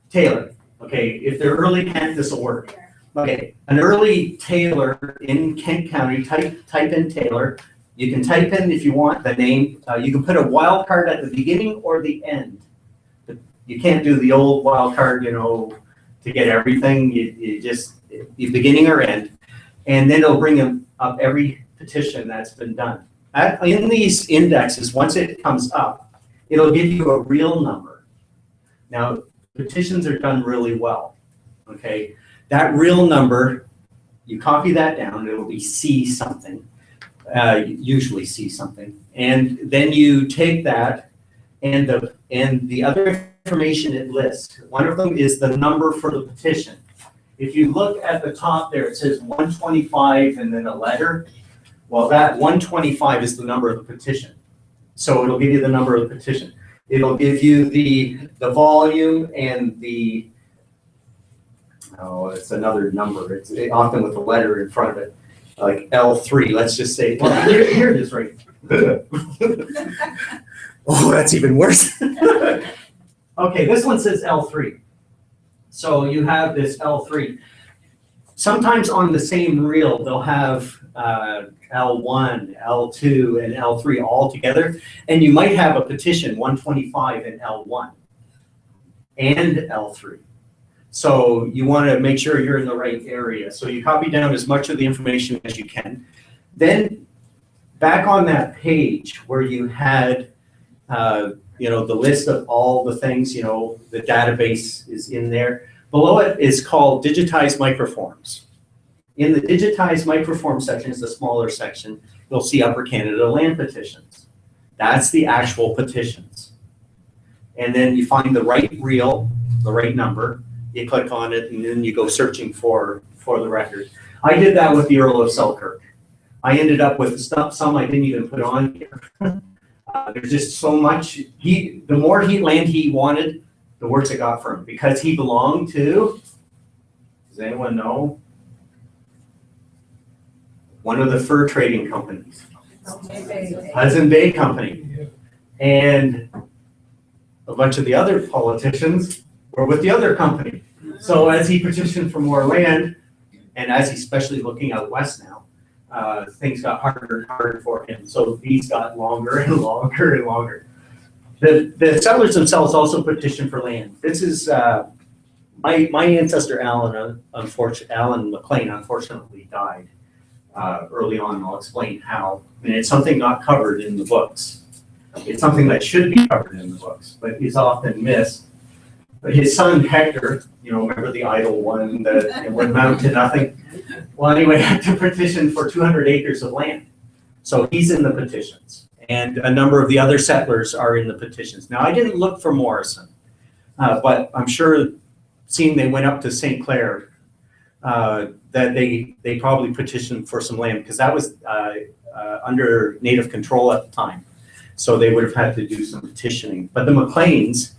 Taylor. Okay, if they're early Kent, this will work. Okay, an early Taylor in Kent County. Type in Taylor. You can type in, if you want, the name. You can put a wild card at the beginning or the end. You can't do the old wild card, you know, to get everything. You just beginning or end, and then it'll bring up every petition that's been done. In these indexes, once it comes up, it'll give you a real number. Now, petitions are done really well. Okay, that real number, you copy that down. It'll be C something. Usually see something, and then you take that and the other information it lists. One of them is the number for the petition. If you look at the top there, it says 125 and then a letter. Well, that 125 is the number of the petition. So it'll give you the number of the petition. It'll give you the volume and the, oh, it's another number. It's often with a letter in front of it. Like L3, let's just say, well, here it is right. Oh, that's even worse. Okay, this one says L3. So you have this L3. Sometimes on the same reel, they'll have L1, L2, and L3 all together. And you might have a petition 125 in L1 and L3. So you want to make sure you're in the right area. So you copy down as much of the information as you can. Then back on that page where you had, you know, the list of all the things, you know, the database is in there. Below it is called digitized microforms. In the digitized microform section, is the smaller section, you'll see Upper Canada land petitions. That's the actual petitions. And then you find the right reel, the right number. You click on it, and then you go searching for the record. I did that with the Earl of Selkirk. I ended up with some I didn't even put on here. There's just so much. The more land he wanted, the worse it got for him, because he belonged to, does anyone know? One of the fur trading companies. Hudson Bay Company. And a bunch of the other politicians were with the other company. So as he petitioned for more land, and as he's especially looking out west now, things got harder and harder for him. So these got longer and longer and longer. The settlers themselves also petitioned for land. This is my ancestor Alan McLean unfortunately died early on. I'll explain how. And it's something not covered in the books. It's something that should be covered in the books, but is often missed. But his son Hector, you know, remember the idle one that would amount to nothing? Well, anyway, had to petition for 200 acres of land. So he's in the petitions. And a number of the other settlers are in the petitions. Now, I didn't look for Morrison, but I'm sure, seeing they went up to St. Clair, that they probably petitioned for some land, because that was under native control at the time. So they would have had to do some petitioning. But the McLeans,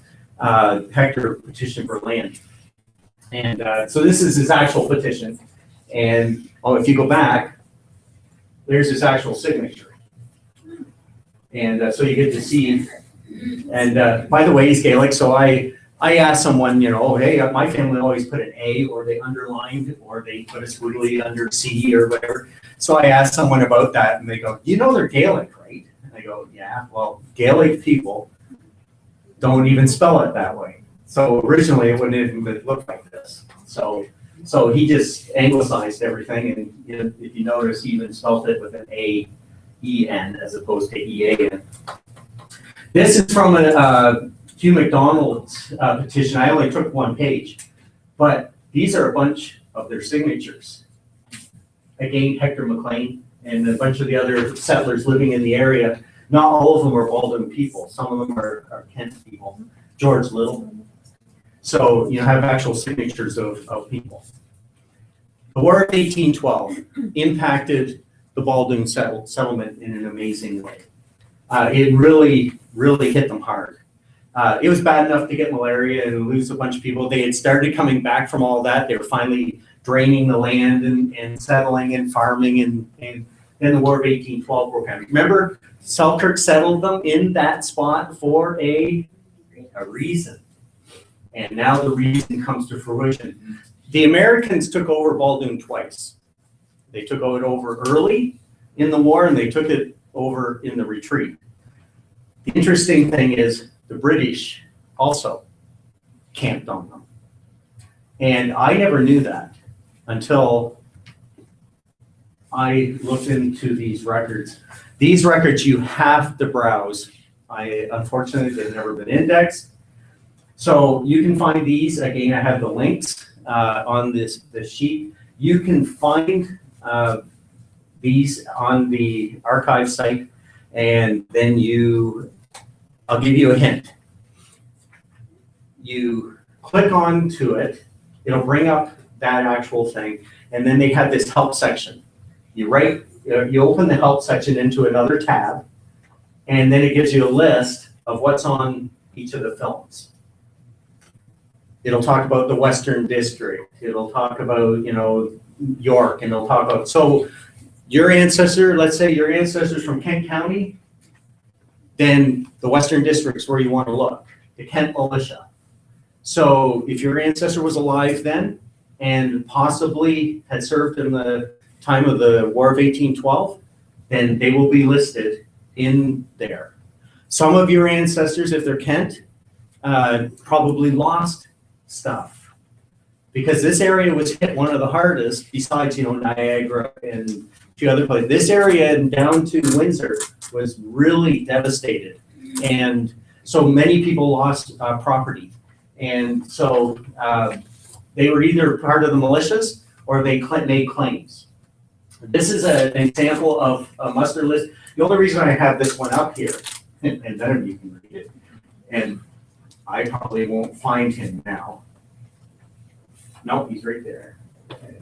Hector petitioned for land. And so this is his actual petition. And if you go back, there's his actual signature. And so you get to see, and by the way, he's Gaelic, so I asked someone, you know, oh, hey, my family always put an A, or they underlined, or they put a squiggly under C or whatever. So I asked someone about that, and they go, you know they're Gaelic, right? And I go, yeah, well, Gaelic people don't even spell it that way. So originally it wouldn't even look like this. So he just anglicized everything, and you know, if you notice, he even spelled it with an A-E-N as opposed to E-A-N. This is from a Hugh McDonald's petition. I only took one page, but these are a bunch of their signatures. Again, Hector McLean and a bunch of the other settlers living in the area. Not all of them are Baldoon people. Some of them are Kent people. George Little. So you have actual signatures of people. The War of 1812 impacted the Baldoon settlement in an amazing way. It really, really hit them hard. It was bad enough to get malaria and lose a bunch of people. They had started coming back from all that. They were finally draining the land and settling and farming, and then the War of 1812 broke out. Remember, Selkirk settled them in that spot for a reason. And now the reason comes to fruition. The Americans took over Baldoon twice. They took it over early in the war, and they took it over in the retreat. The interesting thing is the British also camped on them. And I never knew that until I looked into these records. This records you have to browse. Unfortunately, they've never been indexed. So you can find these. Again, I have the links on this sheet. You can find these on the archive site, and then I'll give you a hint. You click onto it, it'll bring up that actual thing, and then they have this help section. You open the help section into another tab, and then it gives you a list of what's on each of the films. It'll talk about the Western District. It'll talk about, you know, York, and it'll talk about, so your ancestor, let's say your ancestors from Kent County, then the Western District is where you want to look, the Kent Militia. So if your ancestor was alive then and possibly had served in the time of the War of 1812, then they will be listed in there. Some of your ancestors, if they're Kent, probably lost stuff, because this area was hit one of the hardest, besides, you know, Niagara and a few other places. This area and down to Windsor was really devastated, and so many people lost property, and so they were either part of the militias or they made claims. This is an example of a muster list. The only reason I have this one up here, and then you can read it, and I probably won't find him now. No, he's right there.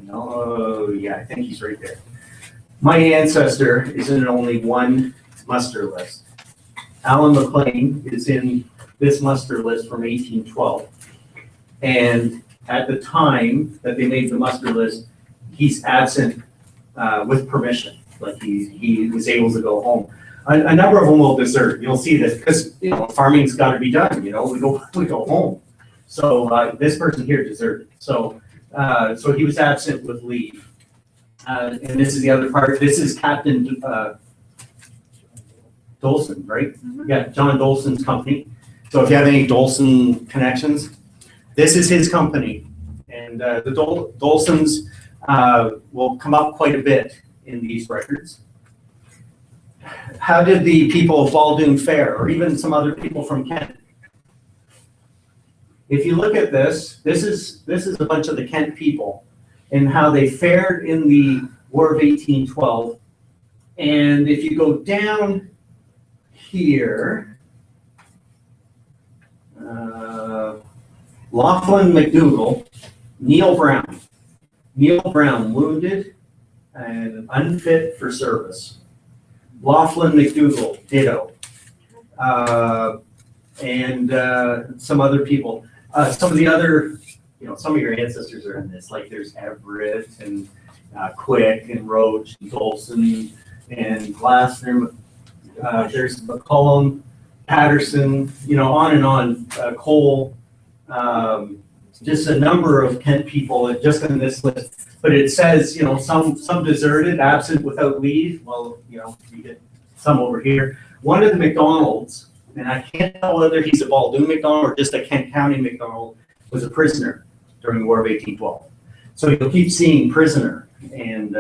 No, yeah, I think he's right there. My ancestor is in only one muster list. Alan McLean is in this muster list from 1812. And at the time that they made the muster list, he's absent with permission. Like he was able to go home. A number of them will desert. You'll see this because, you know, farming's got to be done. You know, we go home. So this person here deserted. So he was absent with leave. And this is the other part. This is Captain Dolson, right? Mm-hmm. Yeah, John Dolson's company. So if you have any Dolson connections, this is his company. And the Dolsons will come up quite a bit in these records. How did the people of Baldoon fare, or even some other people from Kent? If you look at this is a bunch of the Kent people and how they fared in the War of 1812. And if you go down here, Laughlin McDougall, Neil Brown. Neil Brown, wounded and unfit for service. Laughlin McDougall, ditto. And some other people. Some of the other, some of your ancestors are in this, like there's Everett and Quick and Roach and Dolson and Glassner. There's McCollum, Patterson, on and on, Cole, just a number of Kent people just in this list. But it says, some deserted, absent without leave. Well, you get some over here. One of the McDonalds, and I can't tell whether he's a Baldoon McDonald or just a Kent County McDonald, was a prisoner during the War of 1812. So you'll keep seeing prisoner and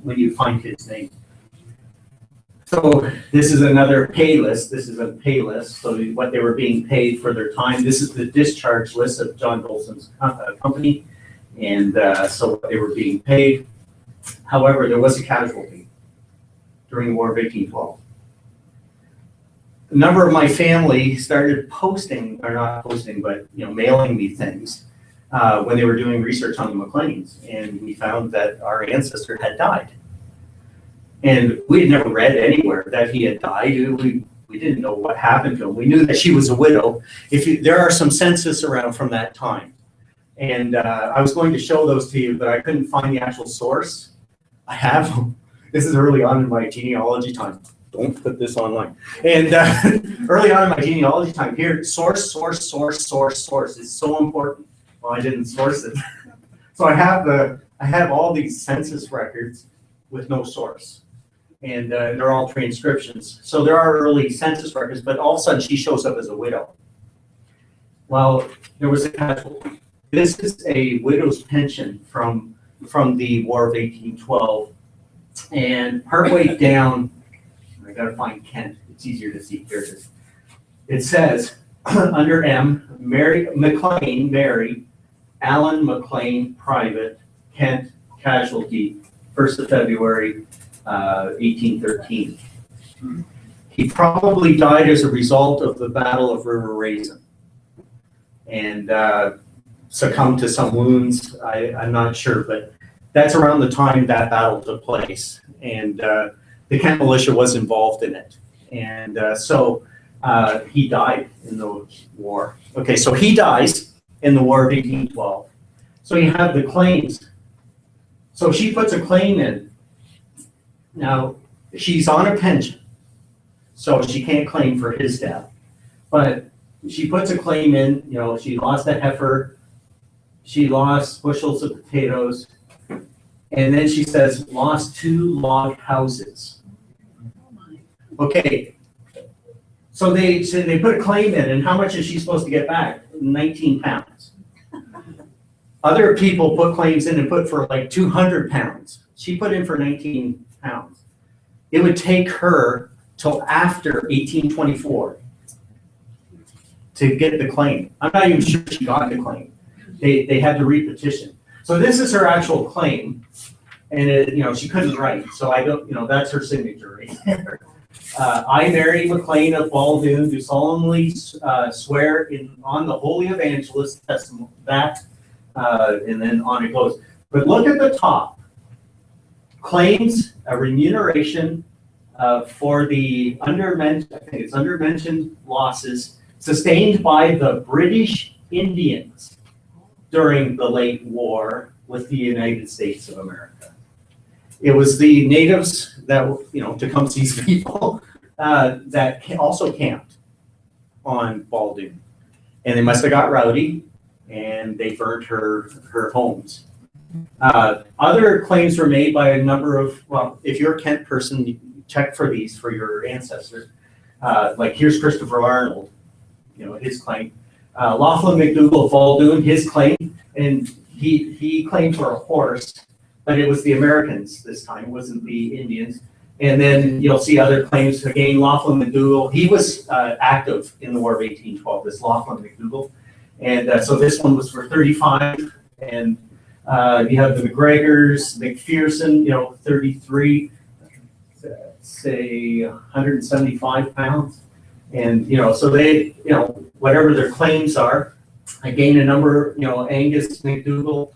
when you find his name. So this is another pay list. This is a pay list. So what they were being paid for their time. This is the discharge list of John Dolson's company. And so what they were being paid. However, there was a casualty during the War of 1812. A number of my family started posting, or not posting, but mailing me things when they were doing research on the McLeans. And we found that our ancestor had died. And we had never read anywhere that he had died. We didn't know what happened to him. We knew that she was a widow. There are some census around from that time. And I was going to show those to you, but I couldn't find the actual source. I have them. This is early on in my genealogy time. Don't put this online. And early on in my genealogy time, here, source is so important. Well, I didn't source it. So I have all these census records with no source. And they're all transcriptions. So there are early census records, but all of a sudden she shows up as a widow. Well, there was a casualty. This is a widow's pension from the War of 1812. And partway down, I gotta find Kent, it's easier to see, here it is. It says, under M, Mary McLean, Mary, Alan McLean, private, Kent, casualty, 1st of February, 1813. He probably died as a result of the Battle of River Raisin and succumbed to some wounds. I'm not sure, but that's around the time that battle took place. And the Kent militia was involved in it. And so he died in the war. Okay, so he dies in the War of 1812. So you have the claims. So she puts a claim in. Now, she's on a pension, so she can't claim for his death. But she puts a claim in, she lost a heifer, she lost bushels of potatoes, and then she says, lost 2 log houses. Okay, so they put a claim in, and how much is she supposed to get back? 19 pounds. Other people put claims in and put for like 200 pounds. She put in for 19 pounds. It would take her till after 1824 to get the claim. I'm not even sure she got the claim. They had to repetition. So this is her actual claim, and she couldn't write, so I don't, that's her signature right there. I, Mary McLean of Baldoon, do solemnly swear on the Holy Evangelist Testament that, and then on it goes. But look at the top. Claims a remuneration for the undermentioned losses sustained by the British Indians during the late war with the United States of America. It was the natives that, Tecumseh's people, that also camped on Baldoon. And they must have got rowdy, and they burned her homes. Other claims were made by a number of, well, if you're a Kent person, you check for these for your ancestors. Like here's Christopher Arnold, his claim. Laughlin McDougall of Baldoon, his claim, and he claimed for a horse, but it was the Americans this time, it wasn't the Indians. And then you'll see other claims. Again, Laughlin McDougall, he was active in the War of 1812, this Laughlin McDougall. And so this one was for 35, and you have the McGregors, McPherson, 33, say 175 pounds. And, so they, whatever their claims are, again, a number, Angus McDougall,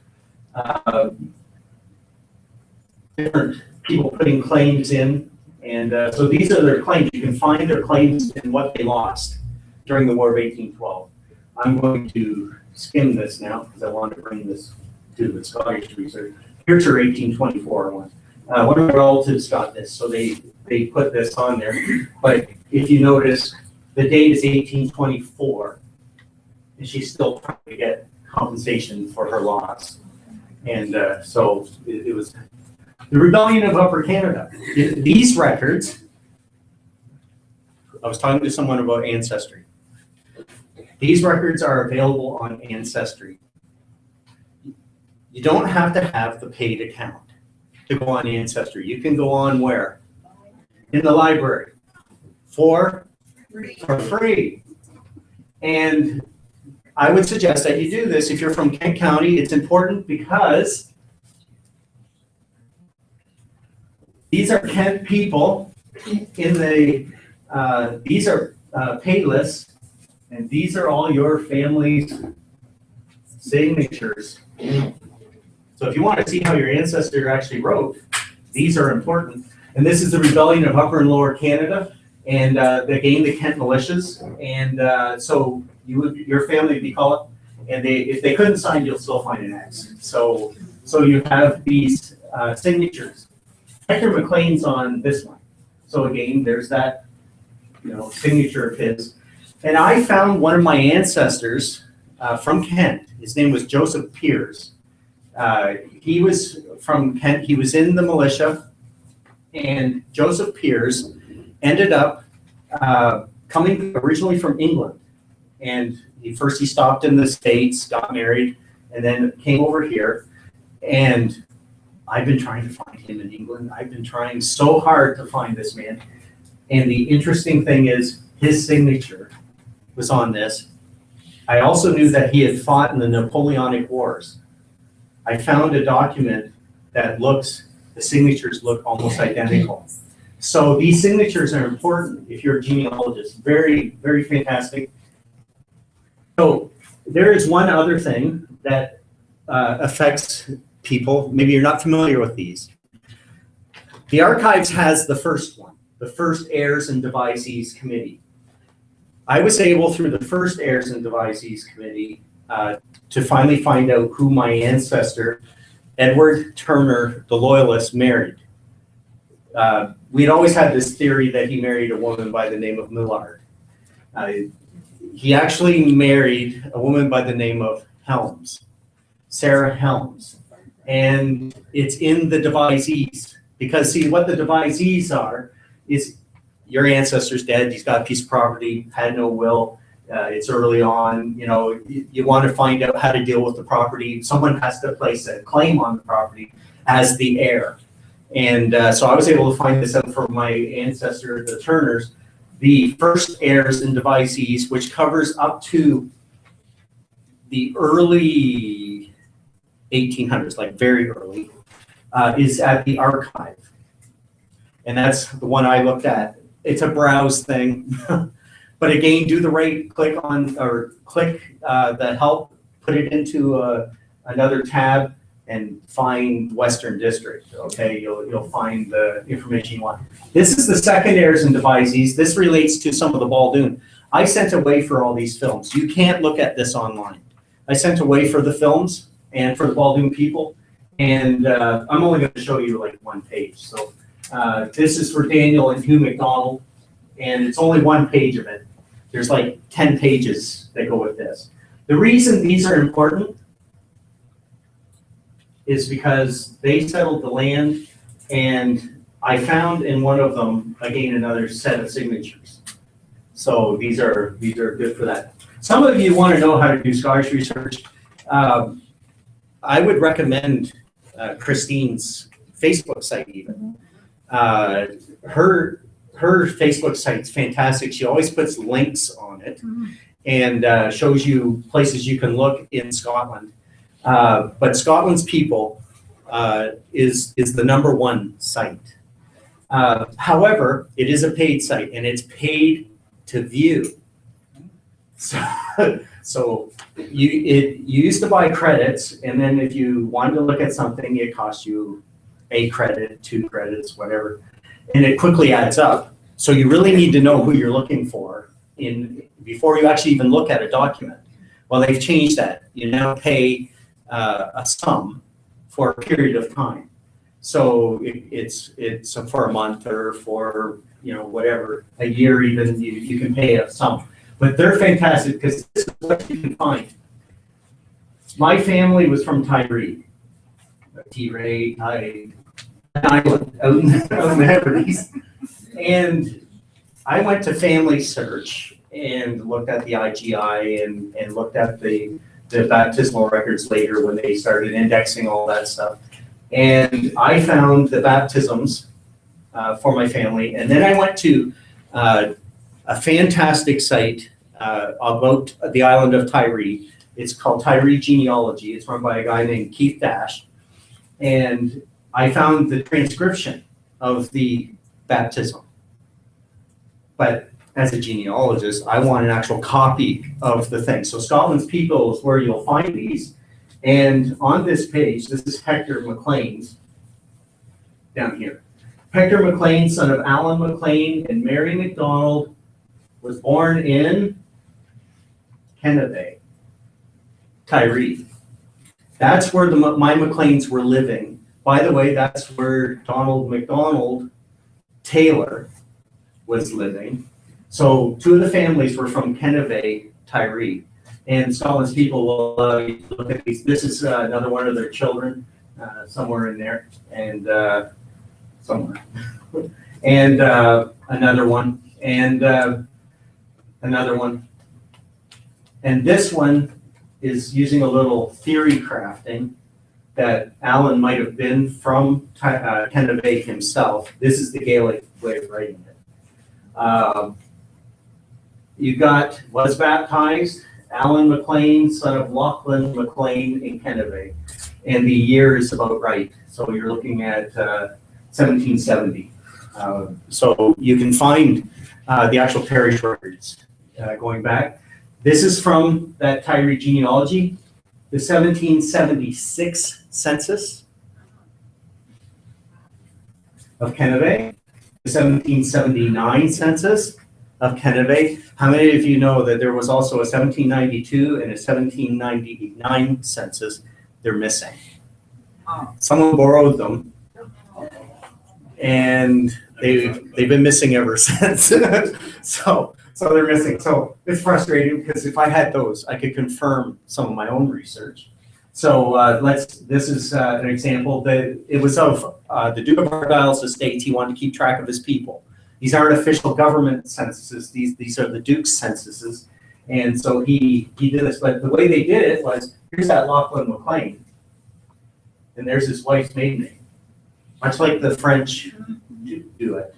different people putting claims in. And so these are their claims. You can find their claims and what they lost during the War of 1812. I'm going to skim this now because I want to bring this to the Scottish research. Here's her 1824 one. One of my relatives got this, so they put this on there. But if you notice, the date is 1824, and she's still trying to get compensation for her loss. And so it was the Rebellion of Upper Canada. These records, I was talking to someone about Ancestry. These records are available on Ancestry. You don't have to have the paid account to go on Ancestry. You can go on where? In the library for free. And I would suggest that you do this if you're from Kent County. It's important because these are Kent people in the, these are paid lists, and these are all your family's signatures. So if you want to see how your ancestor actually wrote, these are important. And this is the Rebellion of Upper and Lower Canada, and again, the Kent militias. And so your family would be called, and if they couldn't sign, you'll still find an X. So you have these signatures. Hector McLean's on this one. So again, there's that, signature of his. And I found one of my ancestors from Kent. His name was Joseph Piers. He was from Kent. He was in the militia, and Joseph Piers ended up coming originally from England. And he stopped in the States, got married, and then came over here. And I've been trying to find him in England. I've been trying so hard to find this man. And the interesting thing is his signature was on this. I also knew that he had fought in the Napoleonic Wars. I found a document that the signatures look almost identical. So these signatures are important if you're a genealogist. Very, very fantastic. So there is one other thing that affects people. Maybe you're not familiar with these. The archives has the first one, the first heirs and devisees committee. I was able through the first heirs and devisees committee to finally find out who my ancestor, Edward Turner, the Loyalist, married. We'd always had this theory that he married a woman by the name of Millard. He actually married a woman by the name of Helms, Sarah Helms. And it's in the devisees, because see, what the devisees are is your ancestor's dead, he's got a piece of property, had no will, it's early on, you want to find out how to deal with the property. Someone has to place a claim on the property as the heir. And so I was able to find this out for my ancestor, the Turners, the first heirs and devisees, which covers up to the early 1800s, like very early, is at the archive. And that's the one I looked at. It's a browse thing. But again, do the right click the help, put it into another tab, and find Western District, okay? You'll find the information you want. This is the second heirs and devisees. This relates to some of the Baldoon. I sent away for all these films. You can't look at this online. I sent away for the films and for the Baldoon people, and I'm only going to show you like one page. So this is for Daniel and Hugh McDonald, and it's only one page of it. There's like 10 pages that go with this. The reason these are important is because they settled the land, and I found in one of them, again, another set of signatures. So these are good for that. Some of you want to know how to do Scottish research. I would recommend Christine's Facebook site even. Her Facebook site's fantastic. She always puts links on it and shows you places you can look in Scotland. But Scotland's People is the #1 site. However, it is a paid site, and it's paid to view. So you used to buy credits, and then if you wanted to look at something, it cost you a credit, 2 credits, whatever, and it quickly adds up. So you really need to know who you're looking for before you actually even look at a document. Well, they've changed that. You now pay a sum for a period of time. So it's for a month or for, whatever, a year even, you can pay a sum. But they're fantastic because this is what you can find. My family was from Tiree, T-Ray, an island out in the Hebrides. And I went to Family Search and looked at the IGI and looked at the baptismal records later when they started indexing all that stuff. And I found the baptisms for my family. And then I went to a fantastic site about the island of Tiree. It's called Tiree Genealogy. It's run by a guy named Keith Dash. And I found the transcription of the baptism. But as a genealogist, I want an actual copy of the thing. So Scotland's People is where you'll find these. And on this page, this is Hector McLean's down here. Hector McLean, son of Alan McLean and Mary McDonald, was born in Kennebec, Tiree. That's where my McLeans were living. By the way, that's where Donald McDonald Taylor was living. So 2 of the families were from Kennebec, Tiree. And Scotland's People will look at these. This is another one of their children, somewhere in there, and somewhere. And another one, and another one. And this one is using a little theory crafting that Alan might have been from Kennebec himself. This is the Gaelic way of writing it. You was baptized, Alan McLean, son of Lachlan McLean in Kennebec. And the year is about right. So you're looking at 1770. So you can find the actual parish records going back. This is from that Tiree genealogy, the 1776 census of Kennebec, the 1779 census of Kennebec. How many of you know that there was also a 1792 and a 1799 census? They're missing. Someone borrowed them, and they've been missing ever since. So they're missing. So it's frustrating because if I had those, I could confirm some of my own research. So this is an example that it was of the Duke of Argyll's estates. He wanted to keep track of his people. These aren't official government censuses. These are the Duke's censuses. And so he did this. But the way they did it was, here's that Lachlan McLean, and there's his wife's maiden name, much like the French do it.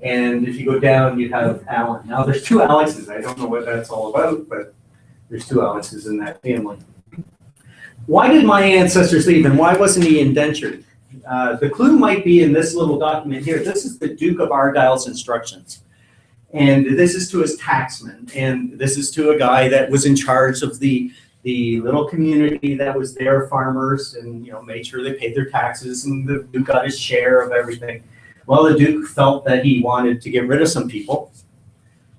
And if you go down, you have Alan. Now there's 2 Alexes. I don't know what that's all about, but there's 2 Alexes in that family. Why did my ancestors leave, and why wasn't he indentured? The clue might be in this little document here. This is the Duke of Argyll's instructions. And this is to his taxman. And this is to a guy that was in charge of the little community that was there, farmers, and made sure they paid their taxes, and the Duke got his share of everything. Well, the Duke felt that he wanted to get rid of some people,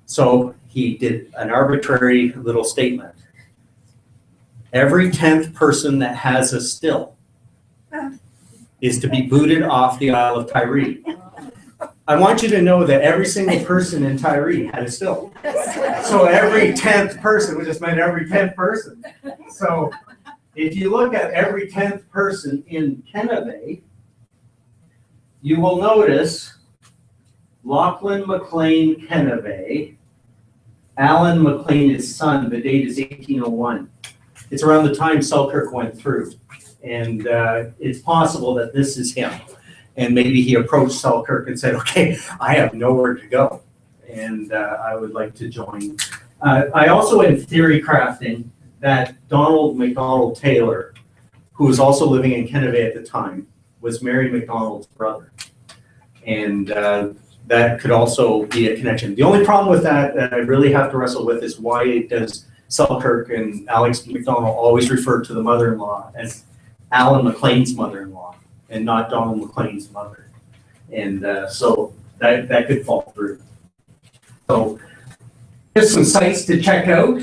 so he did an arbitrary little statement. Every 10th person that has a still is to be booted off the Isle of Tiree. I want you to know that every single person in Tiree had a still. So every 10th person, which just meant every 10th person. So if you look at every 10th person in Kennebec, you will notice Lachlan McLean Kennebec, Alan McLean, his son, the date is 1801. It's around the time Selkirk went through. And it's possible that this is him. And maybe he approached Selkirk and said, okay, I have nowhere to go. And I would like to join. I also in theory crafting that Donald McDonald Taylor, who was also living in Kennebec at the time, was Mary McDonald's brother. And that could also be a connection. The only problem with that I really have to wrestle with is why does Selkirk and Alex McDonald always refer to the mother-in-law as Alan McLean's mother-in-law and not Donald McLean's mother? And so that could fall through. So just some sites to check out.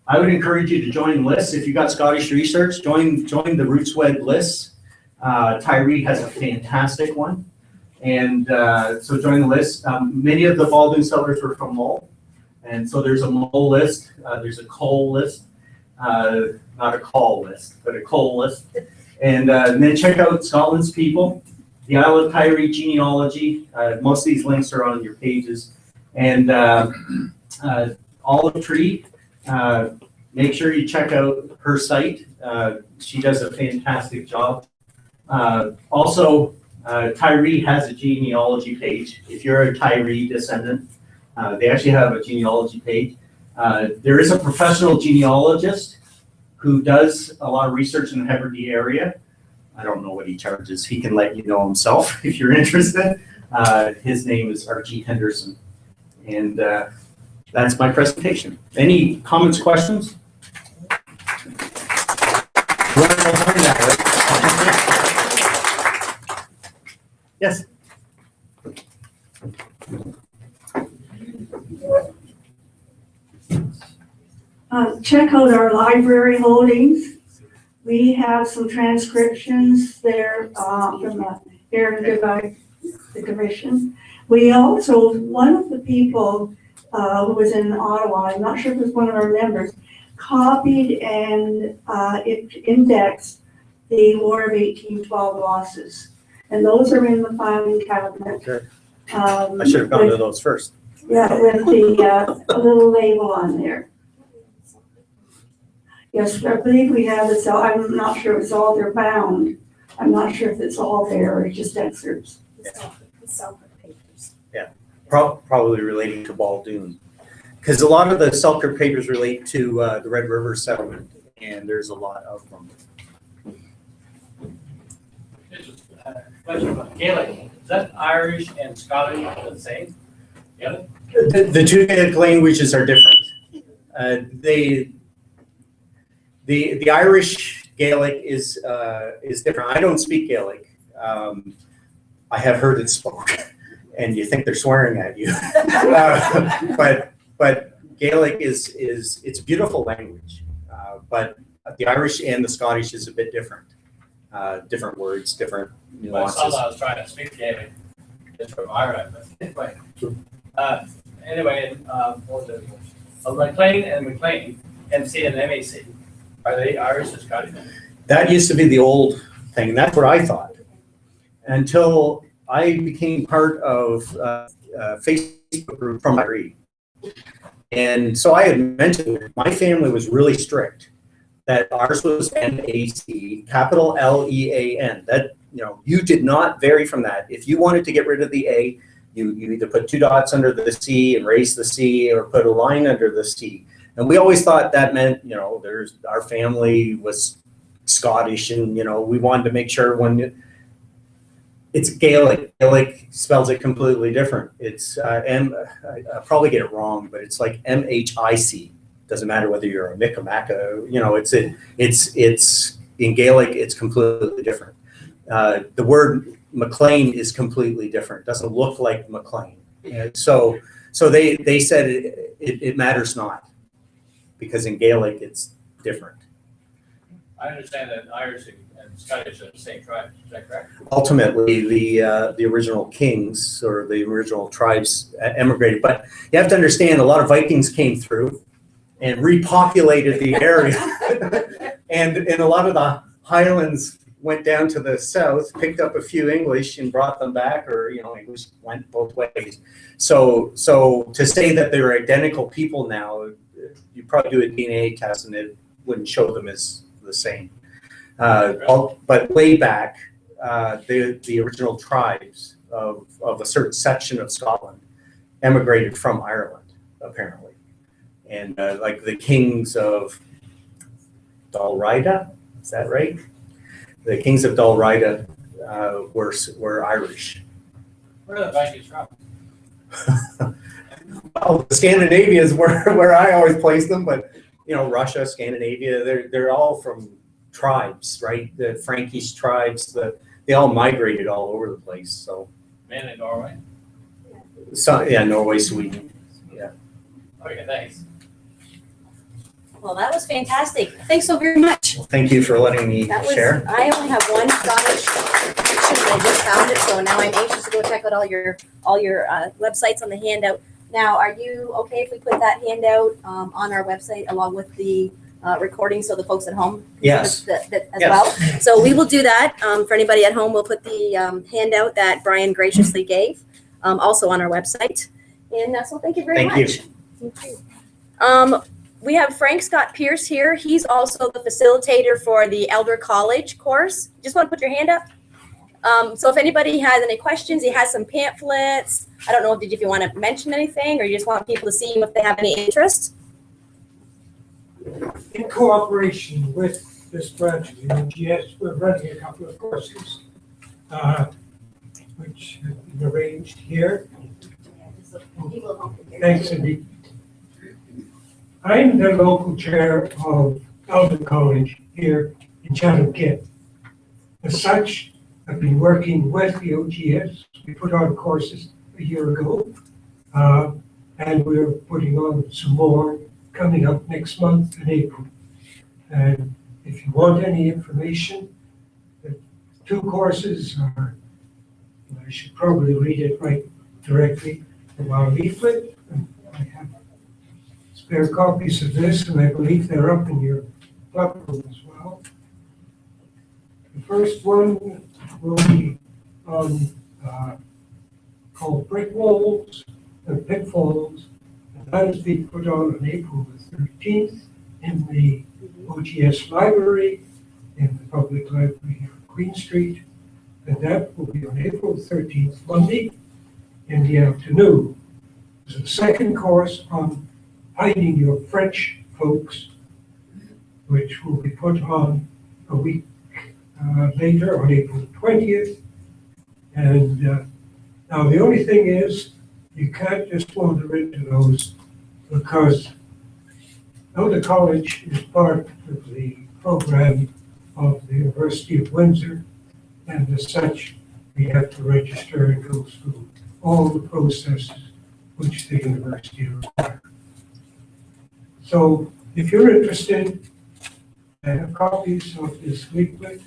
I would encourage you to join lists. If you got Scottish research, join the Roots Wed lists. Tyree has a fantastic one. And so join the list. Many of the Baldoon settlers were from Mull. And so there's a Mull list, there's a Cole list, not a call list, but a Cole list. And then check out Scotland's People, the Isle of Tyree genealogy. Most of these links are on your pages. And Olive Tree, make sure you check out her site. She does a fantastic job. Also, Tyree has a genealogy page. If you're a Tyree descendant, they actually have a genealogy page. There is a professional genealogist who does a lot of research in the Hebrides area. I don't know what he charges. He can let you know himself if you're interested. His name is Archie Henderson. And that's my presentation. Any comments, questions? Yes. Check out our library holdings. We have some transcriptions there from the Aaron the Commission. We also, one of the people who was in Ottawa, I'm not sure if it was one of our members, copied and it indexed the War of 1812 losses. And those are in the filing cabinet. Okay. I should have gone to those first. Yeah, with the little label on there. Yes, I believe we have it, so I'm not sure it's all, they're bound. I'm not sure if it's all there or just excerpts. The Selkirk Papers. Yeah, probably relating to Baldoon. Because a lot of the Selkirk Papers relate to the Red River Settlement, and there's a lot of them. Question about Gaelic. Is that Irish and Scottish the same? Yeah. The two Gaelic languages are different. The Irish Gaelic is different. I don't speak Gaelic. I have heard it spoken, and you think they're swearing at you. But Gaelic is it's a beautiful language. But the Irish and the Scottish is a bit different. Different words, different nuances. I was trying to speak Gaelic just from Ireland, but anyway, what was it? McLean and McLean, MC and MAC. Are they Irish or Scottish? That used to be the old thing, and that's what I thought. Until I became part of a Facebook group from Tyree. And so I had mentioned my family was really strict, that ours was MAC, capital Lean. That, you did not vary from that. If you wanted to get rid of the A, you either put two dots under the C and raise the C, or put a line under the C. And we always thought that meant, our family was Scottish, and, we wanted to make sure it's Gaelic. Gaelic spells it completely different. It's, I'll probably get it wrong, but it's like MHIC. Doesn't matter whether you're a Micamaca, it's in Gaelic, it's completely different. The word McLean is completely different. Doesn't look like McLean. And so they said it matters not, because in Gaelic it's different. I understand that Irish and Scottish are the same tribe. Is that correct? Ultimately, the original kings or the original tribes emigrated, but you have to understand a lot of Vikings came through and repopulated the area, and a lot of the Highlands went down to the south, picked up a few English and brought them back, or English went both ways. So to say that they're identical people now, you probably do a DNA test and it wouldn't show them as the same. But way back, the original tribes of a certain section of Scotland emigrated from Ireland, apparently. And like the kings of Dalriada, is that right? The kings of Dalriada were Irish. Where are the Vikings from? Oh, Scandinavia is where I always place them, but you know, Russia, Scandinavia, they're all from tribes, right? The Frankish tribes, they all migrated all over the place. So, Mainly Norway. yeah, Norway, Sweden. Okay, thanks. Well, that was fantastic. Thanks so very much. Well, thank you for letting me That was, share. I only have one Scottish picture, I just found it, so now I'm anxious to go check out all your websites on the handout. Now, are you okay if we put that handout on our website along with the recording so the folks at home? Yes. As Yes. well. So we will do that. For anybody at home, we'll put the handout that Brian graciously gave also on our website. And so thank you very Thank much. We have Frank Scott Pierce here. He's also the facilitator for the Elder College course. Just want to put your hand up. So if anybody has any questions, he has some pamphlets. I don't know if you want to mention anything or you just want people to see him if they have any interest. In cooperation with this branch of the OGS, we're running a couple of courses, which have been arranged here. Thanks, Cindy. I'm the local chair of Baldoon College here in Chatham Kent. As such, I've been working with the OGS. We put on courses a year ago, and we're putting on some more coming up next month in April. And if you want any information, the two courses are, I should probably read it right directly from our leaflet. And I have spare copies of this, and I believe they're up in your club room as well. The first one will be on called Brick Walls and Pitfalls, and that is being put on April the 13th in the OGS library, in the public library here on Queen Street, and that will be on April 13th, Monday, in the afternoon. There's a second course on Hiding Your French Folks, which will be put on a week later on April 20th. And now the only thing is, you can't just wander into those because Elder College is part of the program of the University of Windsor, and as such, we have to register and go through all the processes which the university requires. So if you're interested, I have copies of this leaflet,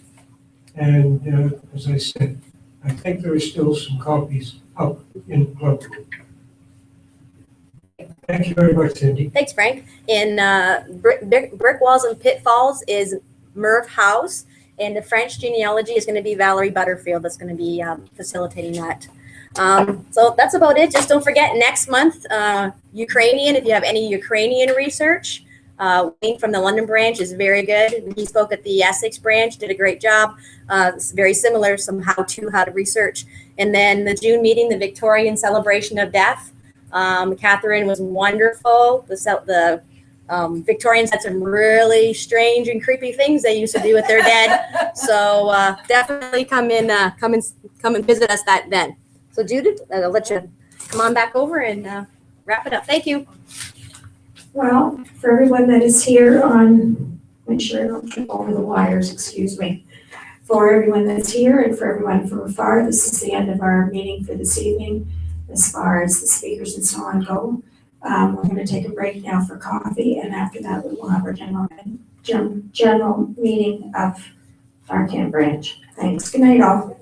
and as I said, I think there are still some copies up in the club room. Thank you very much, Cindy. Thanks, Frank. In Brick Walls and Pitfalls is Merv House, and the French genealogy is going to be Valerie Butterfield that's going to be facilitating that. So that's about it. Just don't forget next month, Ukrainian, if you have any Ukrainian research, Wayne from the London branch is very good. He spoke at the Essex branch, did a great job. It's very similar, some how to research. And then the June meeting, the Victorian celebration of death. Catherine was wonderful. The Victorians had some really strange and creepy things they used to do with their dead. So definitely come and visit us then. So Judith, I'll let you come on back over and wrap it up. Thank you. Well, for everyone that is here on, make sure I don't trip over the wires, excuse me. For everyone that's here and for everyone from afar, this is the end of our meeting for this evening. As far as the speakers and so on go, we're going to take a break now for coffee, and after that we will have our general meeting of our camp branch. Thanks. Good night, all.